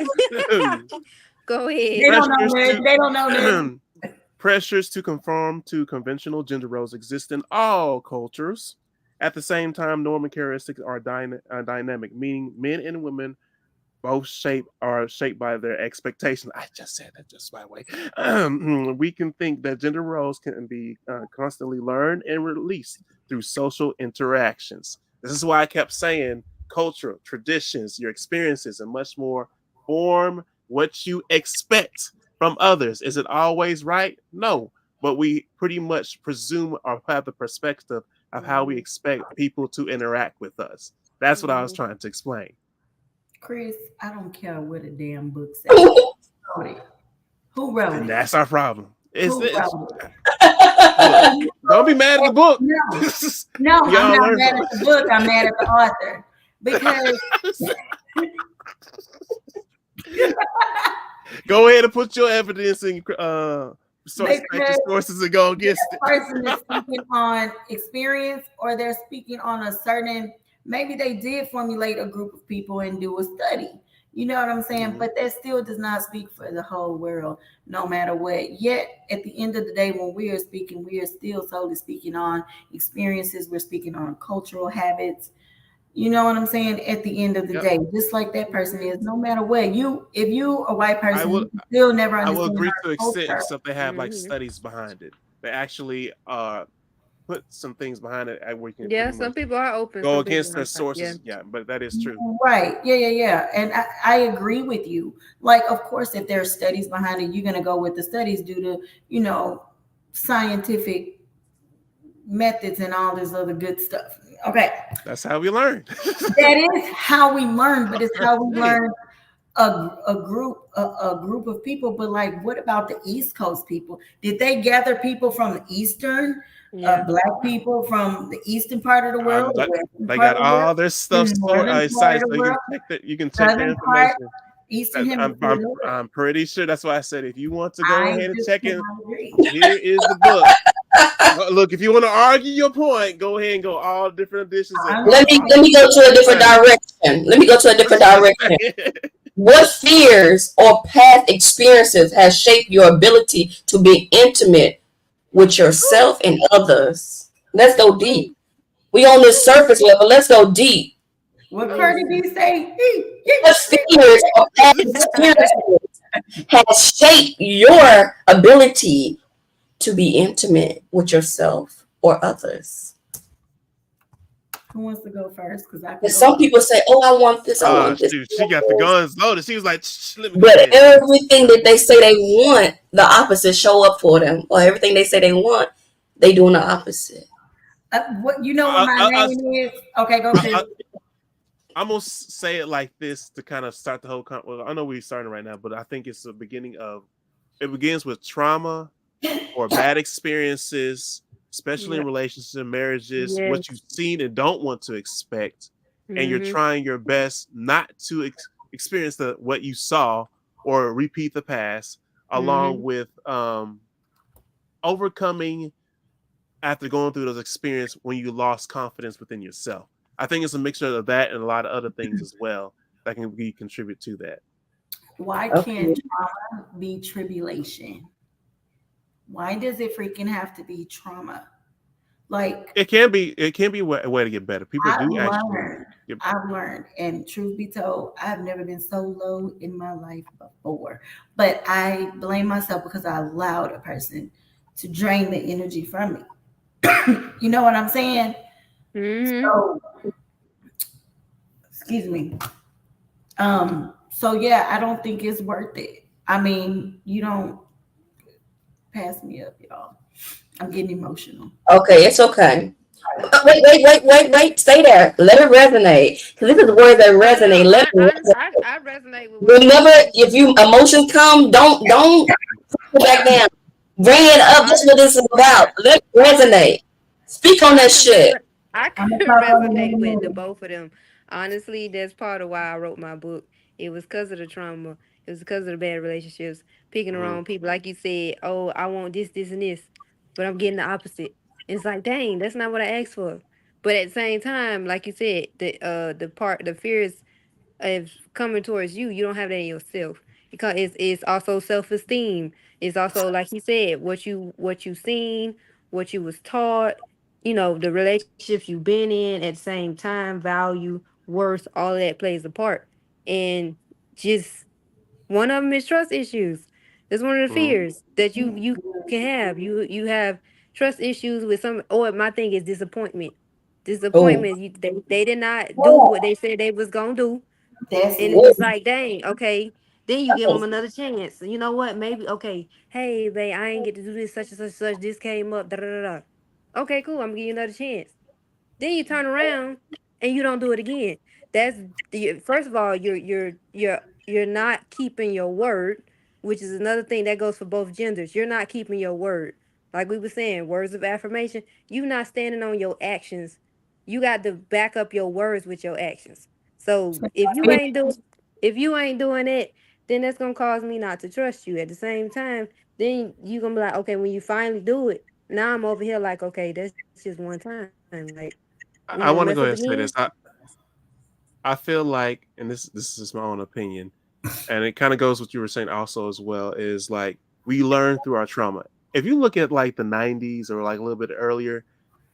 Go They ahead. don't know that. They don't know that. Pressures to conform to conventional gender roles exist in all cultures. At the same time, norm and characteristics are dynamic, meaning men and women both are shaped by their expectations. I just said that just by the way. We can think that gender roles can be constantly learned and released through social interactions. This is why I kept saying culture, traditions, your experiences, and much more form what you expect from others. Is it always right? No, but we pretty much presume or have the perspective of how we expect people to interact with us. That's what I was trying to explain. Chris, I don't care what a damn book says. Who wrote And it? that's our problem. Who wrote it? Look, don't be mad at the book. No, I'm Y'all not learn mad from at the book. I'm mad at the author because Go ahead and put your evidence in sources and go against the it. person is speaking on experience, or they're speaking on a certain. Maybe they did formulate a group of people and do a study. You know what I'm saying? Mm-hmm. But that still does not speak for the whole world, no matter what. Yet, at the end of the day, when we are speaking, we are still solely speaking on experiences. We're speaking on cultural habits. You know what I'm saying? At the end of the day, just like that person is, no matter what. If you a white person, you still never understand. I will agree to culture. extent except they have like studies behind it. They actually put some things behind it where you can some people are open. Go against their sources. Yeah, but that is true. Right. Yeah. And I agree with you. Like, of course, if there are studies behind it, you're going to go with the studies due to, scientific methods and all this other good stuff. Okay. That's how we learn. That is how we learn, but it's how we learn a group of people. But like, what about the East Coast people? Did they gather people from the Eastern? Black people from the eastern part of the world. They got all their stuff stored sites, so you can check their information. I'm pretty sure that's why I said if you want to go ahead and check it, here is the book. Look, if you want to argue your point, go ahead and go all different editions. Let me go to a different direction. What fears or past experiences has shaped your ability to be intimate with yourself and others? Let's go deep. We on this surface level. Let's go deep. What Cardi B say? What fears or past experiences has shaped your ability to be intimate with yourself or others? Who wants to go first? Because some people say, "Oh, I want this. I want this." She got the guns loaded. She was like, but everything that they say they want, the opposite show up for them. Or everything they say they want, they doing the opposite. What my name is? Okay, go ahead. I'm gonna say it like this to kind of start the whole. Well, I know we're starting right now, but I think it's the beginning of. It begins with trauma or bad experiences. Especially in relationships and marriages, what you've seen and don't want to expect, and you're trying your best not to experience what you saw or repeat the past, along with overcoming after going through those experiences when you lost confidence within yourself. I think it's a mixture of that and a lot of other things as well that can contribute to that. Why can't trauma be tribulation? Why does it freaking have to be trauma? Like it can be a way to get better. People I've learned, and truth be told, I've never been so low in my life before. But I blame myself because I allowed a person to drain the energy from me. You know what I'm saying? So, excuse me. So yeah, I don't think it's worth it. I mean, you don't. Pass me up, y'all. I'm getting emotional. Okay, it's okay. Wait. Stay there. Let it resonate. Because this is words that resonate. I resonate with. Whenever, if you emotions come, don't put it back down. Bring it up. That's what this is about. Let it resonate. Speak on that shit. I I'm could gonna talk on the resonate with the menu. both of them. Honestly, that's part of why I wrote my book. It was because of the trauma. It was because of the bad relationships, picking the wrong people. Like you said, oh, I want this, this, and this, but I'm getting the opposite. It's like, dang, that's not what I asked for. But at the same time, like you said, the fears of coming towards you, you don't have that in yourself. Because it's also self esteem. It's also like you said, what you seen, what you was taught, the relationships you've been in at the same time, value, worth, all of that plays a part. And just one of them is trust issues. That's one of the fears that you can have. You have trust issues with some. Or my thing is disappointment. Oh, Disappointment. They did not do what they said they was gonna do, That's and it. it's oh, just like, dang, okay. Then you give them another chance. You know what? Maybe okay. Hey, babe, I ain't get to do this such and such and such. This came up. Da da da. Da. Okay, cool. I'm gonna give you another chance. Then you turn around and you don't do it again. That's first of all, you're not keeping your word, which is another thing that goes for both genders. You're not keeping your word. Like we were saying, words of affirmation. You not standing on your actions. You got to back up your words with your actions. So if you ain't doing it, then that's gonna cause me not to trust you. At the same time, then you gonna be like, okay, when you finally do it, now I'm over here like, okay, that's just one time. Like we I gonna want to mess go up ahead and say this. again? I feel like, and this is my own opinion, and it kind of goes what you were saying also as well, is like we learn through our trauma. If you look at like the 90s or like a little bit earlier,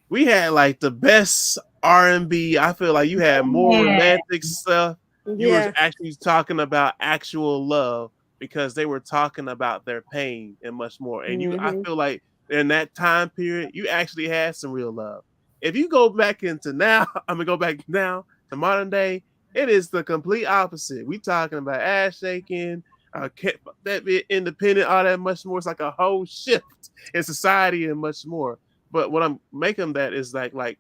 we had like the best R&B. I feel like you had more Yeah. romantic stuff. You were Yeah. actually talking about actual love because they were talking about their pain and much more. And I Mm-hmm. feel like in that time period, you actually had some real love. If you go back into now, I'm gonna go back now to modern day. It is the complete opposite. We talking about ass shaking, that bit independent, all that much more. It's like a whole shift in society and much more. But what I'm making that is like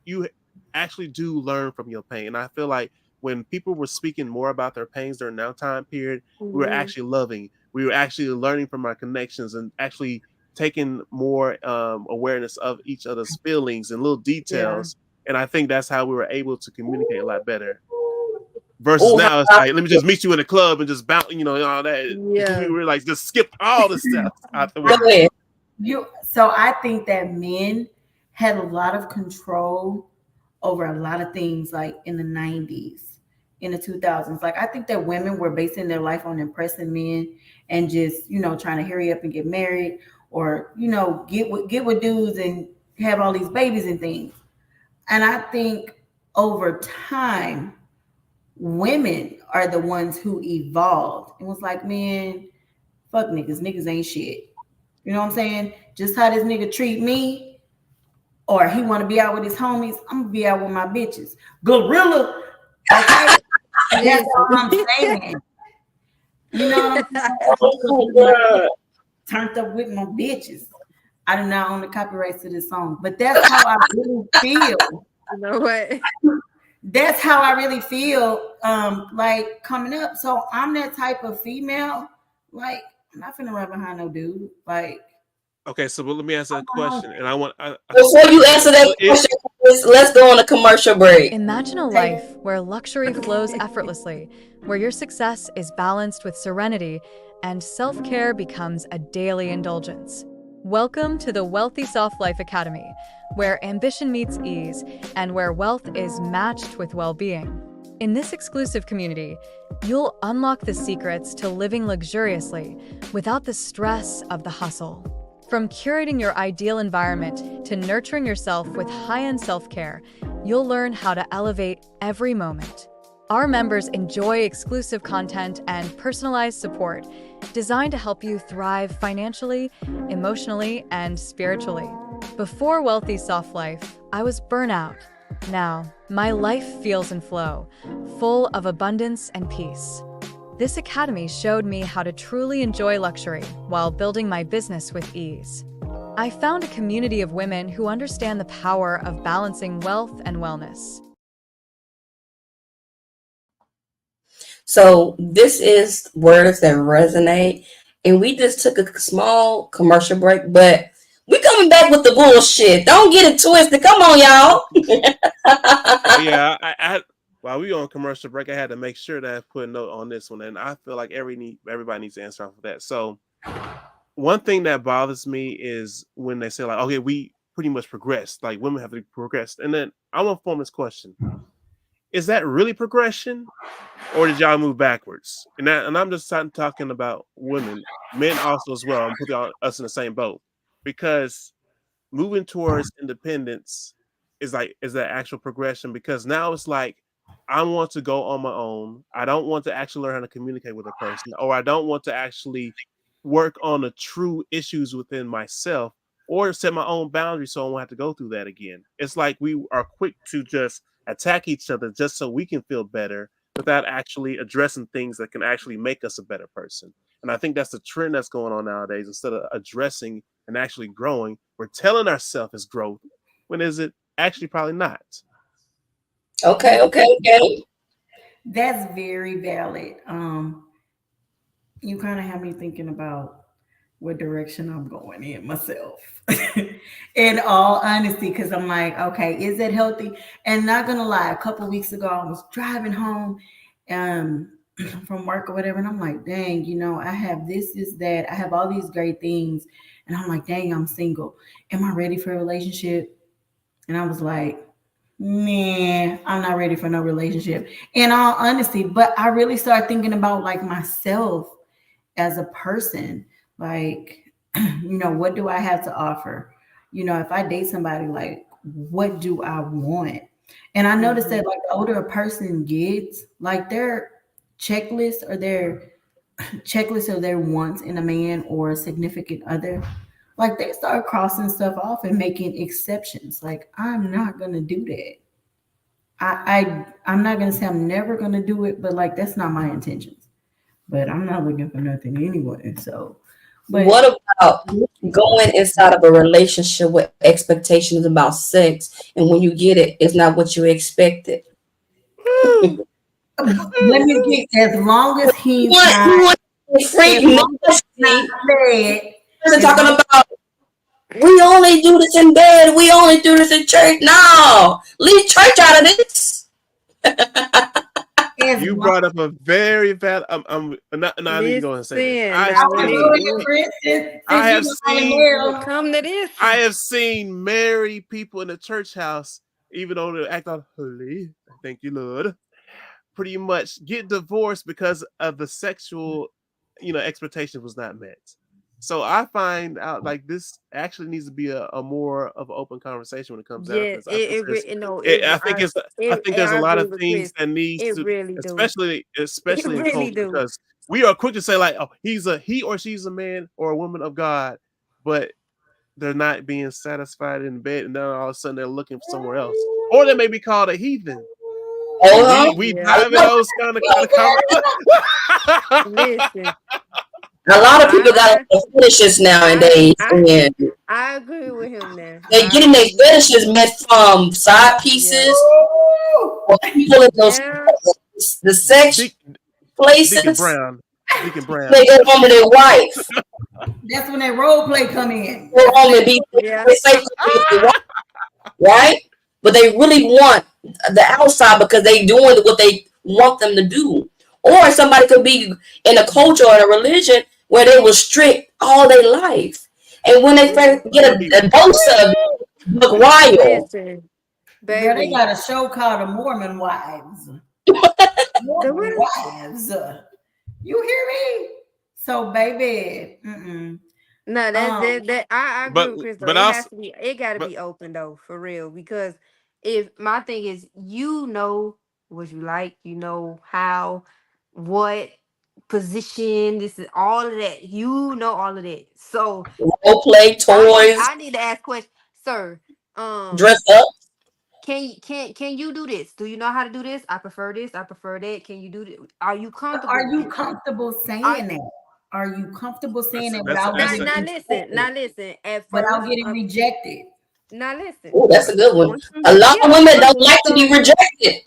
you actually do learn from your pain. And I feel like when people were speaking more about their pains during that time period, we were Mm-hmm. actually loving. We were actually learning from our connections and actually taking more awareness of each other's feelings and little Yeah. details. And I think that's how we were able to communicate a lot better. Versus oh, now, it's like let me just meet you in the club and just bounce, and all that. We Yeah. were like just skipped all the steps out the go window. ahead. So I think that men had a lot of control over a lot of things like in the 90s, in the 2000s. Like I think that women were basing their life on impressing men and just, trying to hurry up and get married or, get with dudes and have all these babies and things. And I think over time, women are the ones who evolved and was like, man, fuck niggas. Niggas ain't shit. You know what I'm saying? Just how this nigga treat me, or he want to be out with his homies, I'm gonna be out with my bitches. Gorilla, okay? That's Listen. all I'm saying. You know what I'm Oh saying? God. Turned up with my bitches. I do not own the copyrights to this song, but that's how I really feel. You know what? That's how I really feel. Like coming up. So I'm that type of female. Like I'm not finna run behind no dude. Like Okay, so let me ask that question, and Before you answer that it, question, let's go on a commercial break. Imagine a life where luxury flows effortlessly, where your success is balanced with serenity, and self-care becomes a daily indulgence. Welcome to the Wealthy Soft Life Academy, where ambition meets ease and where wealth is matched with well-being. In this exclusive community, you'll unlock the secrets to living luxuriously without the stress of the hustle. From curating your ideal environment to nurturing yourself with high-end self-care, you'll learn how to elevate every moment. Our members enjoy exclusive content and personalized support designed to help you thrive financially, emotionally, and spiritually. Before Wealthy Soft Life, I was burnout. Now, my life feels in flow, full of abundance and peace. This academy showed me how to truly enjoy luxury while building my business with ease. I found a community of women who understand the power of balancing wealth and wellness. So this is words that resonate, and we just took a small commercial break, but We coming back with the bullshit. Don't get it twisted. Come on, y'all. Yeah, I while we on commercial break, I had to make sure that I put a note on this one, and I feel like everybody needs to answer off of that. So, one thing that bothers me is when they say like, "Okay, we pretty much progressed. Like women have progressed," and then I want to form this question: is that really progression, or did y'all move backwards? And I'm just talking about women, men also as well. I'm putting us in the same boat because moving towards independence is that actual progression, because now it's like I want to go on my own. I don't want to actually learn how to communicate with a person, or I don't want to actually work on the true issues within myself or set my own boundaries so I won't have to go through that again. It's like we are quick to just attack each other just so we can feel better without actually addressing things that can actually make us a better person. And I think that's the trend that's going on nowadays. Instead of addressing and actually growing, we're telling ourselves it's growth. When is it actually probably not? Okay. That's very valid. You kind of have me thinking about what direction I'm going in myself. In all honesty, because I'm like, okay, is it healthy? And not gonna lie, a couple weeks ago I was driving home from work or whatever, and I'm like, dang, I have this, that, I have all these great things, and I'm like, dang, I'm single. Am I ready for a relationship? And I was like, man, I'm not ready for no relationship. In all honesty, but I really started thinking about like myself as a person, like, what do I have to offer? If I date somebody, like, what do I want? And I noticed that like the older a person gets, like their checklist or their wants in a man or a significant other, like they start crossing stuff off and making exceptions. Like, I'm not gonna do that. I'm not gonna say I'm never gonna do it, but like that's not my intentions. But I'm not looking for nothing anyway. So, but What about going inside of a relationship with expectations about sex, and when you get it, it's not what you expected? let me get, as long as he's You want freak nasty. Person talking about we only do this in bed, we only do this in church. No, leave church out of this. You brought up a very valid. I'm not even going to say this. I have seen married people in the church house, even though they act on holy, thank you, Lord, pretty much get divorced because of the sexual, expectation was not met. So I find out like this actually needs to be a more of an open conversation when it comes down to this. I think there's a lot of things that needs to, especially in culture, because we are quick to say like, oh, he or she's a man or a woman of God, but they're not being satisfied in bed, and then all of a sudden they're looking for somewhere else, or they may be called a heathen. We dive in those kind of Listen. A lot of people got fetishes nowadays, and I agree with him there. They're getting their fetishes met from side pieces, or people in those the sex places. Deacon Brown. They go home to their wife. That's when that role play come in. Go home and be right, but they really want the outside because they doing what they want them to do. Or somebody could be in a culture or a religion where they were strict all their life, and when they get a dose of it, look wild. Girl, they got a show called The Mormon Wives. Mormon Wives. You hear me? So, baby. No, that I agree with Chris. Though. It got to be open though, for real. Because if my thing is, what you like, how, what position, this is all of that. All of that. So role play, toys. I need to ask questions, sir. Dress up. Can you do this? Do you know how to do this? I prefer this. I prefer that. Can you do this? Are you comfortable? Are you comfortable saying that? Are you comfortable saying that without getting rejected? Now listen. At first, without getting rejected. Now listen. Oh, that's a good one. A lot of women don't like to be rejected.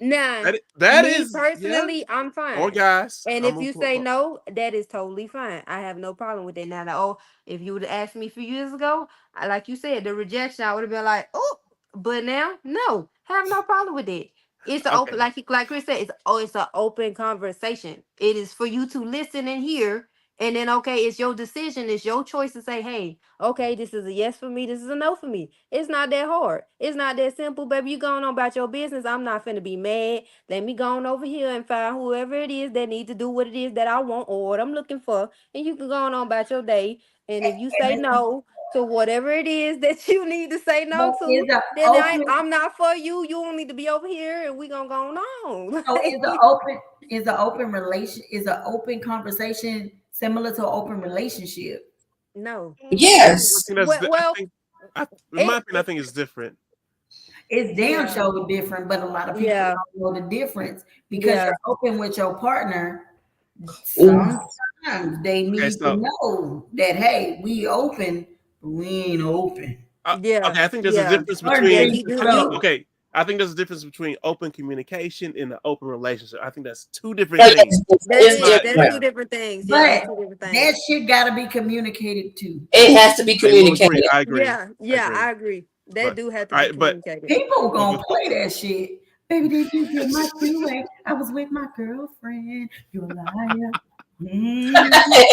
Nah, That me is, yeah. personally, I'm fine. Or guys. And if you say no, that is totally fine. I have no problem with that. Now, if you would have asked me a few years ago, like you said, the rejection, I would have been like, oh, but now, no, have no problem with it. It's an Okay. open, like Chris said, it's an open conversation. It is for you to listen and hear, and then okay, it's your decision, it's your choice to say, hey, okay, this is a yes for me, this is a no for me. It's not that hard. It's not that simple, baby. You going on about your business. I'm not finna be mad. Let me go on over here and find whoever it is that need to do what it is that I want or what I'm looking for. And you can go on about your day. And if you say no to whatever it is that you need to say But no to, is the then open I'm not for you. You don't need to be over here and we gonna go on. so is an open conversation similar to an open relationship? No. Yes. I think that's, Well, in my opinion, I think it's different. It's damn sure different, but a lot of people Yeah. don't know the difference because Yeah. you're open with your partner. Ooh. Sometimes they need so- to know that hey, we open, but we ain't open. Yeah. Okay, I think there's Yeah. a difference Yeah, between. you- Okay, I think there's a difference between open communication and an open relationship. I think that's two different things. It's That's different. two different things. But Yeah, that's two different things. that shit gotta be communicated too. It has to be communicated. I agree. Yeah, I agree. They But- do have to alright, be but- communicated. People gonna play that shit. Baby, did you get my two-way? I was with my girlfriend. You're a liar.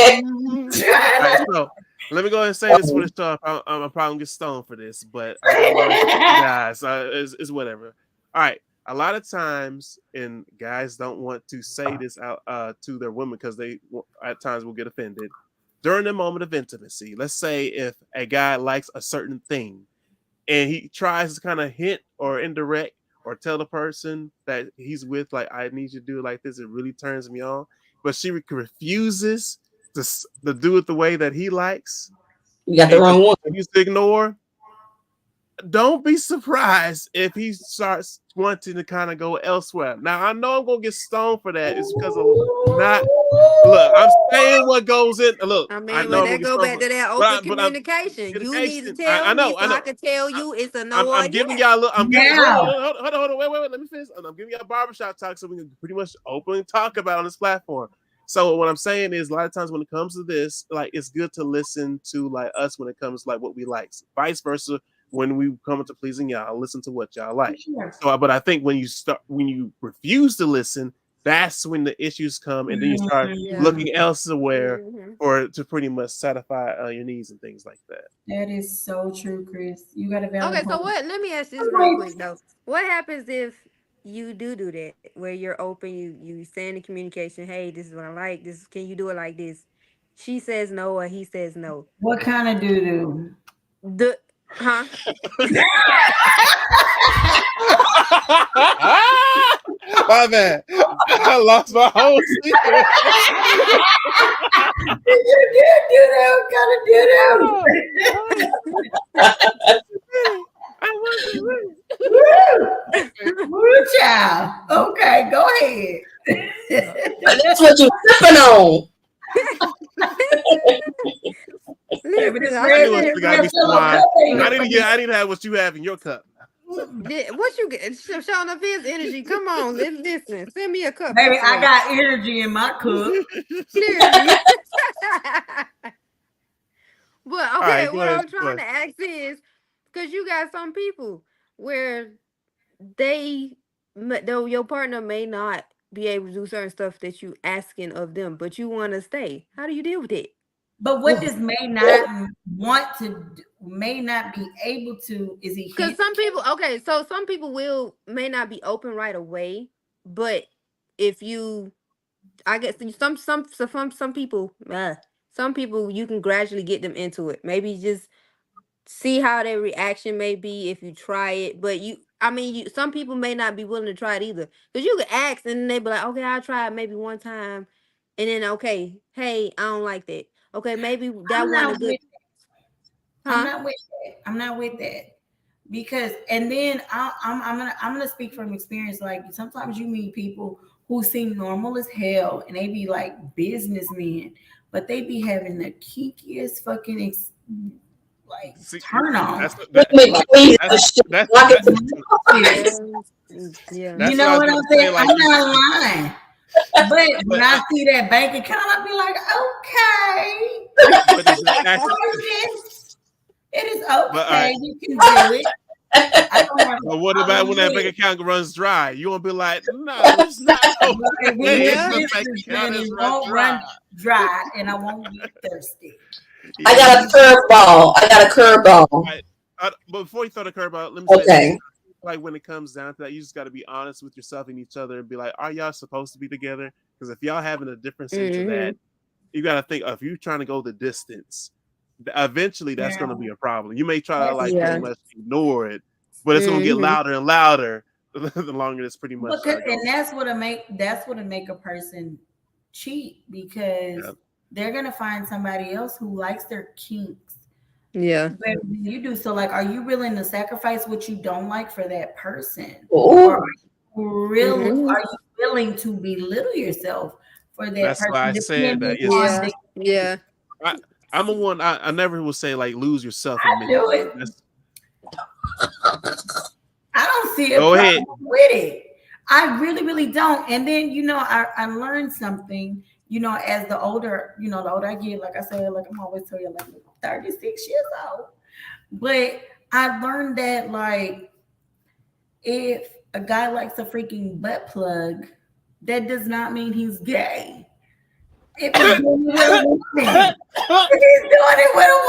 Alright, so let me go ahead and say this for the show. I'm probably gonna get stoned for this, but guys, it's whatever. All right, a lot of times, and guys don't want to say this out to their women because they at times will get offended during the moment of intimacy. Let's say if a guy likes a certain thing, and he tries to kind of hint or indirect or tell the person that he's with, like, I need you to do it like this. It really turns me on. But she refuses to do it the way that he likes. You got the wrong one. You to ignore. Don't be surprised if he starts wanting to kind of go elsewhere. Now I know I'm gonna get stoned for that. It's because of not. Look, I'm saying what goes in. Look, I mean, I know but that go back to that open but I'm- communication. You need to communication. tell I know, me so I can tell you it's a no or I'm a giving yes. y'all. I'm giving. Now. Hold on. Wait. Let me finish. I'm giving y'all barbershop talk so we can pretty much openly talk about it on this platform. So what I'm saying is, a lot of times when it comes to this, like, it's good to listen to like us when it comes to like what we like. Vice versa, when we come to pleasing y'all, listen to what y'all like. So, but I think when you refuse to listen, that's when the issues come, and then you start Yeah. looking elsewhere Mhm. or to pretty much satisfy your needs and things like that. That is so true, Chris. You got a valid Okay, so point. what? Let me ask this real quick though. What happens if you do that, where you're open, you send the communication, hey, this is what I like. This can you do it like this? She says no, or he says no. What kind of doo-doo? Huh? My bad. I lost my whole secret. You did do that. What kind of doo-doo? Woo, child. Okay, go ahead. That's what you sipping on. Listen, I need what you got me some wine. I need to have what you have in your cup. what you get? Showing up his energy. Come on, listen. Send me a cup. Baby, I got energy in my cup. Clearly. But okay, right, what ahead, I'm trying to ask is, because you got some people where though your partner may not be able to do certain stuff that you asking of them, but you want to stay. How do you deal with it? But what does may not want to, may not be able to, is he? Because some people, so some people may not be open right away, but if you, I guess some people, some people you can gradually get them into it. Maybe just see how their reaction may be if you try it. But some people may not be willing to try it either. Because you could ask and they be like, okay, I'll try it maybe one time, and then okay, hey, I don't like that. Okay, maybe that one is good. I'm not with that. I'm not with that. Because and then I'm gonna speak from experience. Like sometimes you meet people who seem normal as hell and they be like businessmen, but they be having the kinkiest fucking like See, turn on. that's Yeah. That's You what I know was what I'm gonna say, saying? like, I'm not lying. But when I I- see that bank account, I'll be like, okay. but is that actually, It is but, all okay. right, You can do it. I don't want but what about when that bank account runs dry? You won't be like, no, it's not okay. Yeah. The bank account is It run won't dry. run dry, and I won't get thirsty. I got a curveball. I got a curveball. Right. But before you throw the curveball, let me say Okay. this. Like when it comes down to that, you just got to be honest with yourself and each other and be like, are y'all supposed to be together? Because if y'all having a difference into that, you got to think if you're trying to go the distance, eventually that's going to be a problem. You may try to like Yeah. pretty much ignore it, but it's going to get louder and louder the longer it's pretty much. And that's what make a person cheat, because they're gonna find somebody else who likes their kinks. Yeah. But you do so. Like, are you willing to sacrifice what you don't like for that person? Ooh. Or are you willing to belittle yourself for that That's person? why I said that. Yeah. Yeah. I'm a one. I never will say like lose yourself. I do it. I don't see a Go problem ahead. with it. I really, really don't. And then, I learned something, as the older I get, like I said, like I'm always telling you, like 36 years old. But I learned that, like, if a guy likes a freaking butt plug, that does not mean he's gay. If he's doing it with a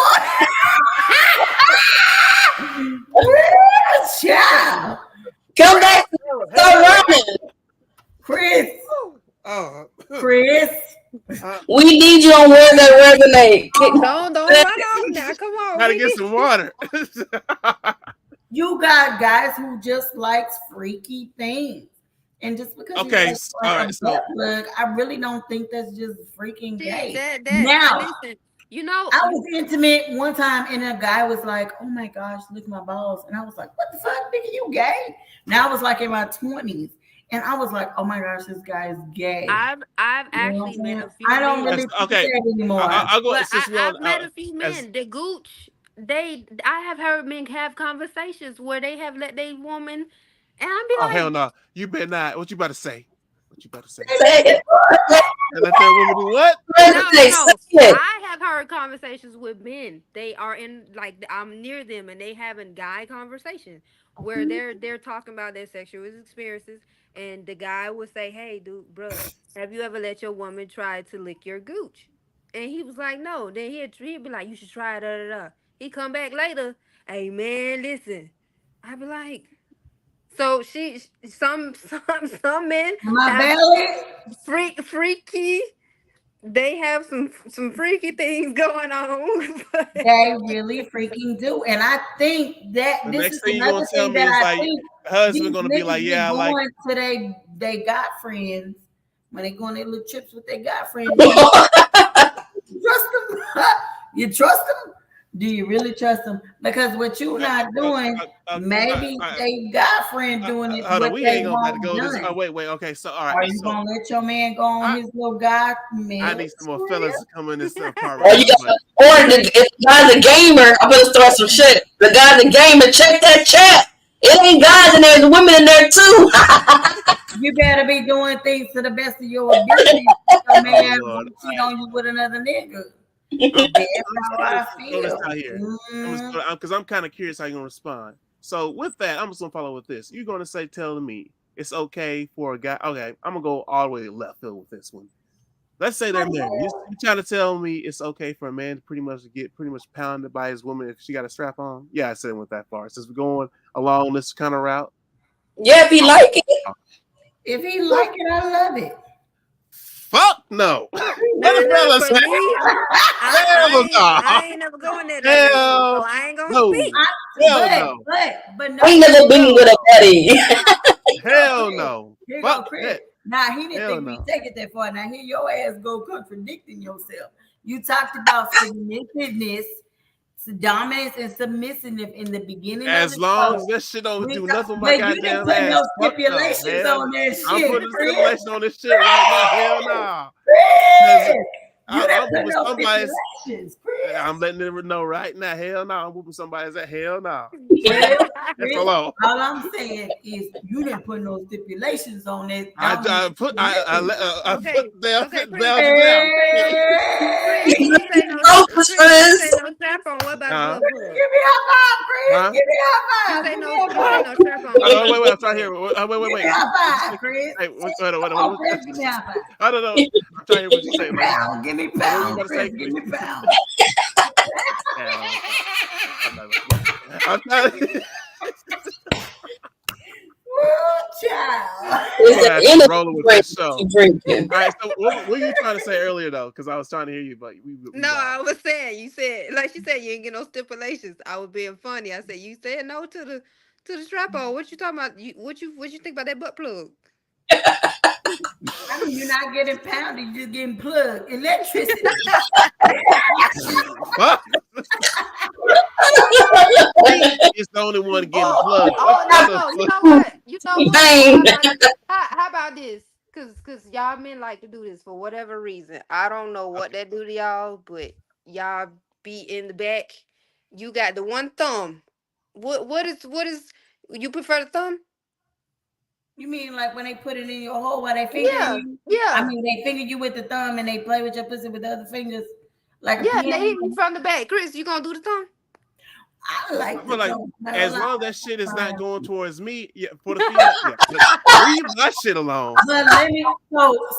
woman, Child. Come back. Start running. Chris. We need you on Where That Resonate. Don't run off now. Come on. Gotta get some water. You got guys who just likes freaky things. And just because all right, plug, I really don't think that's just freaking gay. Listen, I was intimate one time and a guy was like, oh my gosh, look at my balls. And I was like, what the fuck, nigga, you gay? Now I was like in my 20s. And I was like, oh my gosh, this guy is gay. I've actually met a few I don't men. really think that anymore. I've met a few men. The gooch, I have heard men have conversations where they have let their woman, and I'd be like, hell no. You better not. What you about to say? Say it. Let that woman do what? No. I have heard conversations with men. They are in, like, I'm near them and they having guy conversations where they're talking about their sexual experiences, and the guy would say, hey dude, bro, have you ever let your woman try to lick your gooch? And he was like, no. Then he'd be like, you should try it. He come back later, hey man, listen. I'd be like, so some men freaky. They have some freaky things going on. They really freaking do. And I think that the this next is thing you're another gonna tell thing me that is I like think husband gonna be like, yeah, I like to they got friends. When they go on their little trips with their guy friends. You trust them? You trust them? Do you really trust them? Because what you're not doing, maybe they got friend doing it. Hold on, we ain't gonna have to go this. Oh, wait. Okay, so all right. Are you gonna let your man go on his little guy? Man, I need some more fellas to come in this part. If the guy's a gamer, I'm gonna start some shit. The guy's a gamer, check that chat. It ain't guys in there, there's women in there too. You better be doing things to the best of your ability. Your man won't cheat on you with another nigga. Because I'm kind of curious how you're gonna respond. So with that, I'm just gonna follow with this. You're gonna say, telling me it's okay for a guy. Okay, I'm gonna go all the way left field with this one. Let's say they're married. You're trying to tell me it's okay for a man to pretty much get pounded by his woman if she got a strap on? Yeah, I said it went that far. Since we're going along this kind of route. Yeah, if he like it. If he like it, I love it. Fuck no. I ain't never going there. So I ain't gonna speak. But I ain't never been with a buddy. Hell no. Here go Chris. Now he didn't think we take it that far. Now here your ass go contradicting yourself. You talked about submissiveness, dominance, and submissiveness in the beginning. As long as that shit don't do nothing but goddamn ass. No stipulations on that shit. I'm putting stipulations on this shit right now. Hell no. I'm whooping no somebody's. stipulations, Chris. I'm letting them know right now. Hell no, I'm whooping somebody's at hell no. Well, That's Chris, hello. all I'm saying is you didn't put no stipulations on it. I put Okay, down okay, down Chris. down. Chris, you say no. Oh, Chris, you Chris. say no strap on. What about glove Give glove? me a five, Chris. Huh? Give me a You five. say Give no. me You a say five. no strap on. Wait, I'm trying here. Wait. Give me a five, Chris. Hey, wait. Come on, Chris. Give me a five. I don't know. I'm trying to hear what you say, Give me man. pound. Give me What you pound, about to Chris. say? Give me pound. I'm trying to. Woo, child. Is there any rolling with drink this show. you drinking? All right, so what were you trying to say earlier though? Because I was trying to hear you, but we No, I was saying you said like she said you ain't get no stipulations. I was being funny. I said you said no to the strap on. What you talking about? What you think about that butt plug? I mean, you're not getting pounded, you're just getting plugged. Electricity. What? It's the only one getting plugged. Oh, no, you know what? You know what? Dang. How about this? Cause y'all men like to do this for whatever reason. I don't know what that do to y'all, but y'all be in the back. You got the one thumb. What is you prefer the thumb? You mean like when they put it in your hole while they finger you? Yeah. I mean, they finger you with the thumb and they play with your pussy with the other fingers. Like Yeah, they hit me from the back. Chris, you gonna do the thumb? I like But like, thumb. as long as that shit is not going towards me, yeah, for the female, yeah. Leave my shit alone. But let me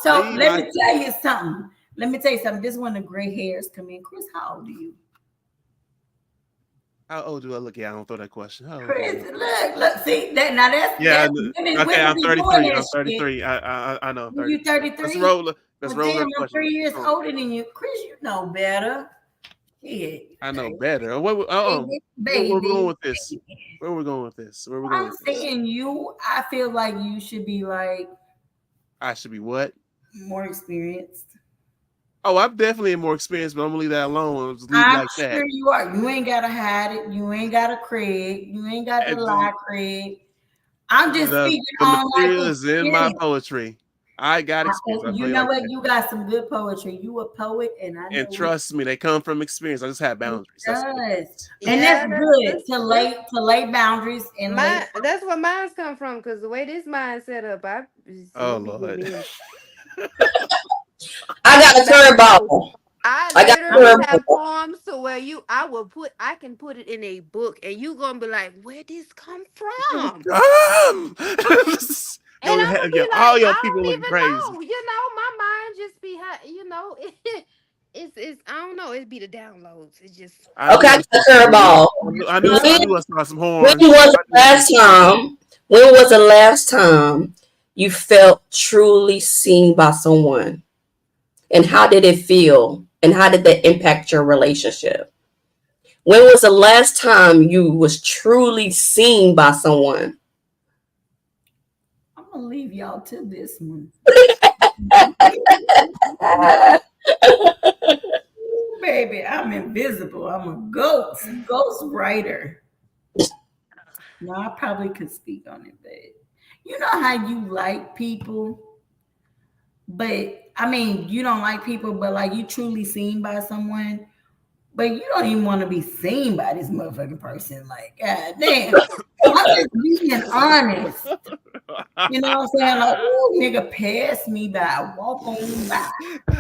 so Leave let my- me tell you something. Let me tell you something. This is when the gray hairs come in. Chris, how old are you? How old do I look? Yeah, I don't throw that question. How old Chris, do I look? look, see that now that's Yeah, women, okay, I'm be doing 33. that I'm shit. 33. I know. I'm 33. You 33? Let's roll. Let's roll Damn, that I'm question. 3 years Let's roll. older than you. Chris, you know better. Shit. I know better. Where we going with this? Where we going with this? Where we going I'm with this? saying you, I feel like you should be like I should be what? more experienced. Oh, I'm definitely more experienced, but I'm gonna leave that alone. Just leave it I'm like that. sure you are. You ain't gotta hide it. You ain't gotta Craig. You ain't got to lie, Craig. I'm just speaking The on material like is in my poetry. I got experience. You know what? You got some good poetry. You a poet, and I know And trust me, they come from experience. I just have boundaries. It That's what it is. and Yeah, that's good to lay boundaries and lay. That's where mine's come from, because the way this mind set up, Oh Lord. I got a curveball. I I got literally have curveball. poems to where I can put it in a book and you gonna be like, where this come from? And I'm gonna be like, all your I people don't look even crazy. know. You know, my mind just be it's I don't know, it be the downloads. It's just Okay, I got a curveball. I knew I saw some horns. When was the last time? When was the last time you felt truly seen by someone? And how did it feel? And how did that impact your relationship? When was the last time you was truly seen by someone? I'm gonna leave y'all to this one. Baby, I'm invisible. I'm a ghost writer. No, I probably could speak on it, but you know how you like people, but I mean, you don't like people, but like you truly seen by someone, but you don't even want to be seen by this motherfucking person. Like, god damn, I'm just being honest. You know what I'm saying? Like, ooh, nigga, pass me by, walk on by.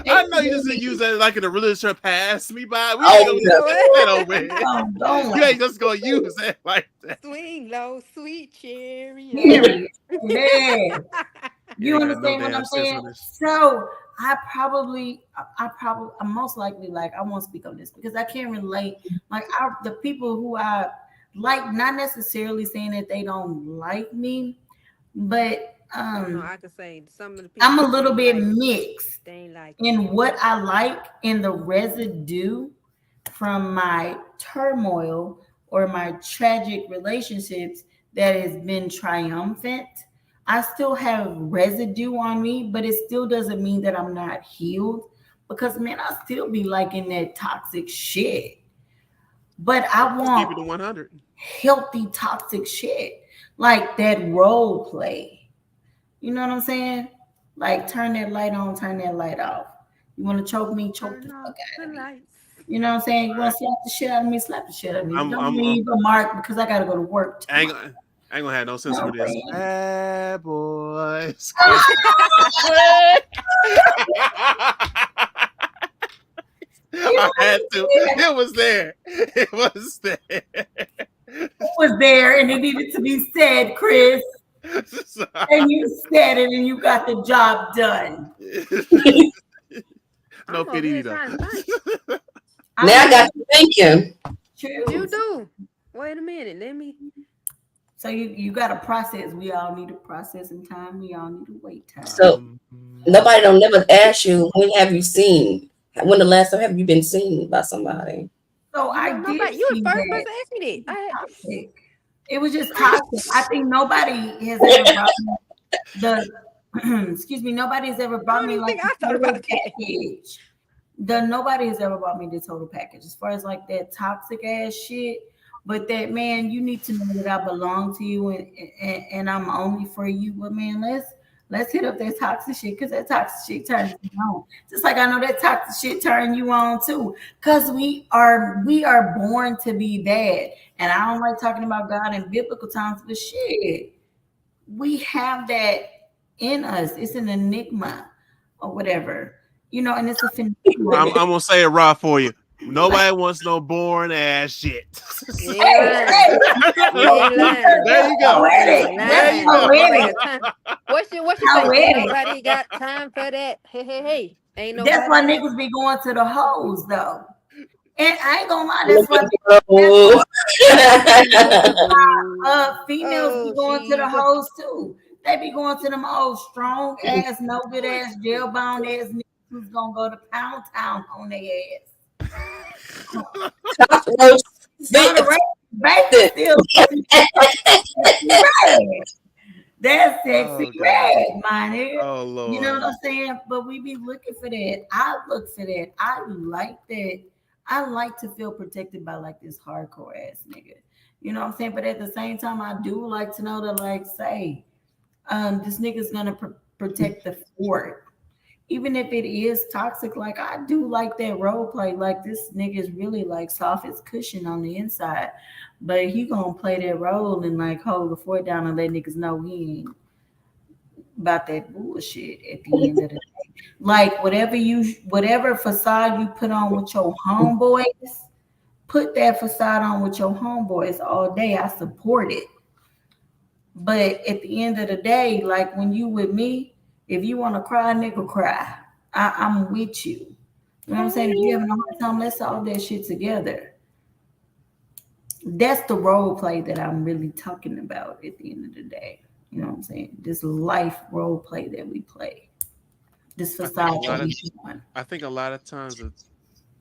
I know you just use that like in a religious term, pass me by. We Oh, ain't gonna use that over here. Don't You ain't just gonna use that like that. swing low, sweet cherry. Period. Yeah. You ain't got understand no what damn I'm sense saying? on this. So I'm most likely like I won't speak on this because I can't relate. Like the people who I like, not necessarily saying that they don't like me, but No, I could say some of the people I'm a little bit like, mixed they ain't like in what I like in the residue from my turmoil or my tragic relationships that has been triumphant. I still have residue on me, but it still doesn't mean that I'm not healed because, man, I still be liking that toxic shit. But I want Keep it to 100. healthy toxic shit, like that role play. You know what I'm saying? Like turn that light on, turn that light off. You want to choke me? Choke the Turn fuck off out the of me. lights. You know what I'm saying? You want to slap the shit out of me? Slap the shit out of me. Don't I'm leave a mark because I gotta go to work I ain't, tomorrow. gonna- I ain't gonna have no sense No for this. way. Bad boys. I had to. It was there. It was there. It was there and it needed to be said, Chris. And you said it and you got the job done. No I'm over pity here though. trying to think. Now I got you thinking. You Choose. do. Wait a minute. Let me. So you got to process. We all need a processing time. We all need a wait time. So nobody don't never ask you when have you seen? When the last time have you been seen by somebody? So You I know, did nobody. You see the first that. person to ask me that. Toxic. It was just toxic. I think nobody has ever brought me the excuse me, nobody's ever I brought don't me even like think I the thought total about that. package. Nobody has ever brought me the total package as far as like that toxic ass shit. But that man, you need to know that I belong to you and I'm only for you. But man, let's hit up that toxic shit because that toxic shit turns me on. Just like I know that toxic shit turn you on too. Cause we are born to be bad. And I don't like talking about God in biblical times, but shit, we have that in us. It's an enigma or whatever. You know, and it's a I'm phenomenon. gonna say it raw for you. Nobody wants no boring ass shit. You ain't lying. You ain't lying. There you go. There you go. What you How say? Ain't wedding. nobody got time for that. Hey. Ain't nobody. That's why niggas be going to the hoes though. And I ain't gonna lie, Look that's at what the females be going to the hoes too. They be going to them old strong ass, no good ass, jail bound ass niggas who's gonna go to Pound Town on their ass. cockroach Not a race, still that's sexy red, my nigga. Oh Lord. You know what I'm saying? But we be looking for that. I look for that. I like that. I like to feel protected by like this hardcore ass nigga. You know what I'm saying? But at the same time, I do like to know that, like, say, this nigga's gonna protect the fort. Even if it is toxic, like I do like that role play. Like this nigga is really like soft as cushion on the inside, but he gonna play that role and like hold the fort down and let niggas know he ain't about that bullshit at the end of the day. Like whatever facade you put on with your homeboys, put that facade on with your homeboys all day. I support it. But at the end of the day, like when you with me, if you want to cry, nigga, cry. I'm with you. You know what I'm saying? If you having a hard time, let's solve that shit together. That's the role play that I'm really talking about at the end of the day. You know what I'm saying? This life role play that we play. This facade that we put on. I think a lot of times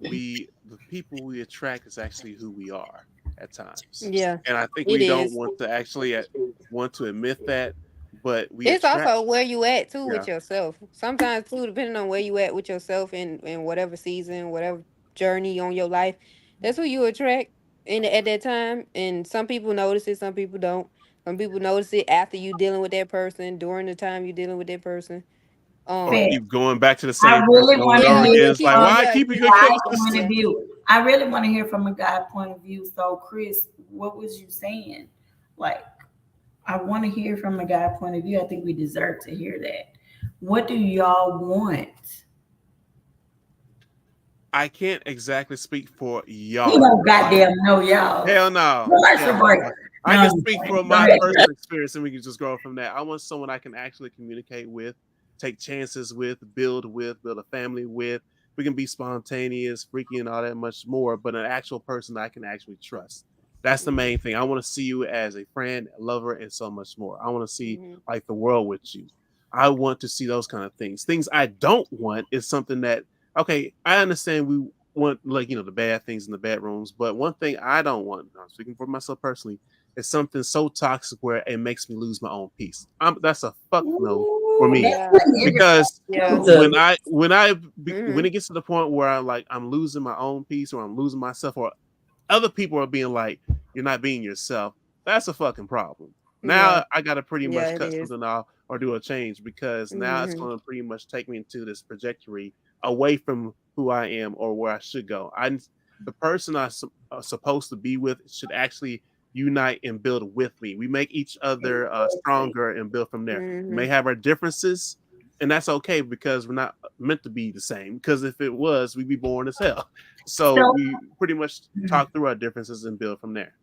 the people we attract is actually who we are at times. Yeah. And I think it we don't is. want to actually want to admit that, but It's also where you at too with Yeah. yourself. Sometimes too, depending on where you at with yourself in whatever season, whatever journey on your life, that's who you attract in at that time. And some people notice it, some people don't. Some people notice it after you dealing with that person, during the time you dealing with that person. or Fair. keep going back to the I same really person over want and over to Yeah, again. hear It's like, from why yeah, keep you it a going? guy point of view. I really want to hear from a guy point of view. So, Chris, what was you saying? Like, I want to hear from a guy point of view. I think we deserve to hear that. What do y'all want? I can't exactly speak for You y'all. don't goddamn know y'all. Hell no. Commercial Hell break. no. I No, can I'm speak just from playing. Go my ahead. personal experience and we can just go from that. I want someone I can actually communicate with, take chances with, build a family with. We can be spontaneous, freaky, and all that much more, but an actual person I can actually trust. That's the main thing. I want to see you as a friend, a lover, and so much more. I want to see like the world with you. I want to see those kind of things. Things I don't want is something that, okay, I understand we want, like, the bad things in the bedrooms, but one thing I don't want, I'm speaking for myself personally, is something so toxic where it makes me lose my own peace. That's a fuck no for me. yeah, Because yeah. when it gets to the point where I'm losing my own peace or I'm losing myself or other people are being like, you're not being yourself, that's a fucking problem. Now Yeah. I gotta pretty Yeah, much it cut is. something off or do a change because now it's gonna pretty much take me into this trajectory away from who I am or where I should go. The person I'm supposed to be with should actually unite and build with me. We make each other stronger and build from there. We may have our differences, and that's okay because we're not meant to be the same. Because if it was, we'd be boring as hell. So we pretty much talk through our differences and build from there.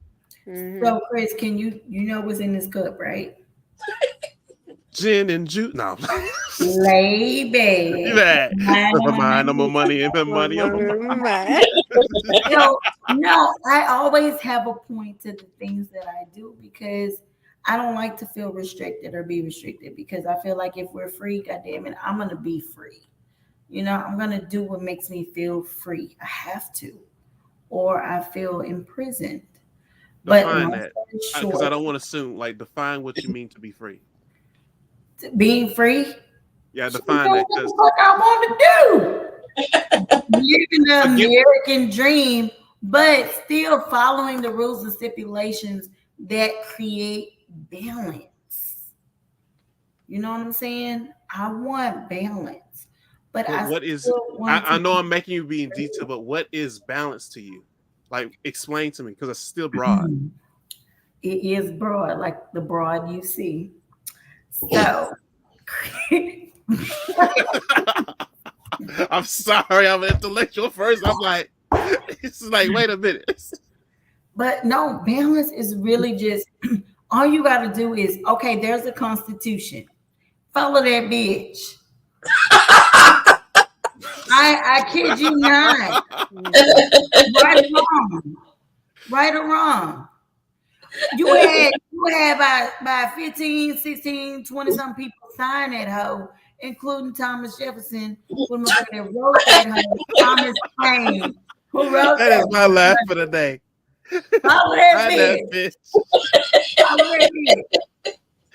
So, Chris, can you know what's in this cup, right? Gin and juice. No. Lady. Never mind. No more money. No money. No, I always have a point to the things that I do because I don't like to feel restricted or be restricted because I feel like if we're free, goddamn it, I'm going to be free. You know, I'm going to do what makes me feel free. I have to. Or I feel imprisoned. Define that. Because I don't want to assume, like, define what you mean to be free. Being free? Yeah, define that. What the fuck I want to do? Living the American dream, but still following the rules and stipulations that create balance. You know what I'm saying? I want balance. But I know I'm making you be in detail, but what is balance to you? Like, explain to me, because it's still broad. It is broad, like the broad you see. So, I'm sorry, I'm an intellectual first. I'm like, it's like, wait a minute. But no, balance is really just all you got to do is okay. There's a constitution. Follow that bitch. I kid you not. Right or wrong. You had by 15, 16, 20 some people sign that hoe, including Thomas Jefferson, who wrote that hoe, Thomas Paine, who wrote that. That is my laugh for the day. Follow that bitch. Follow that bitch.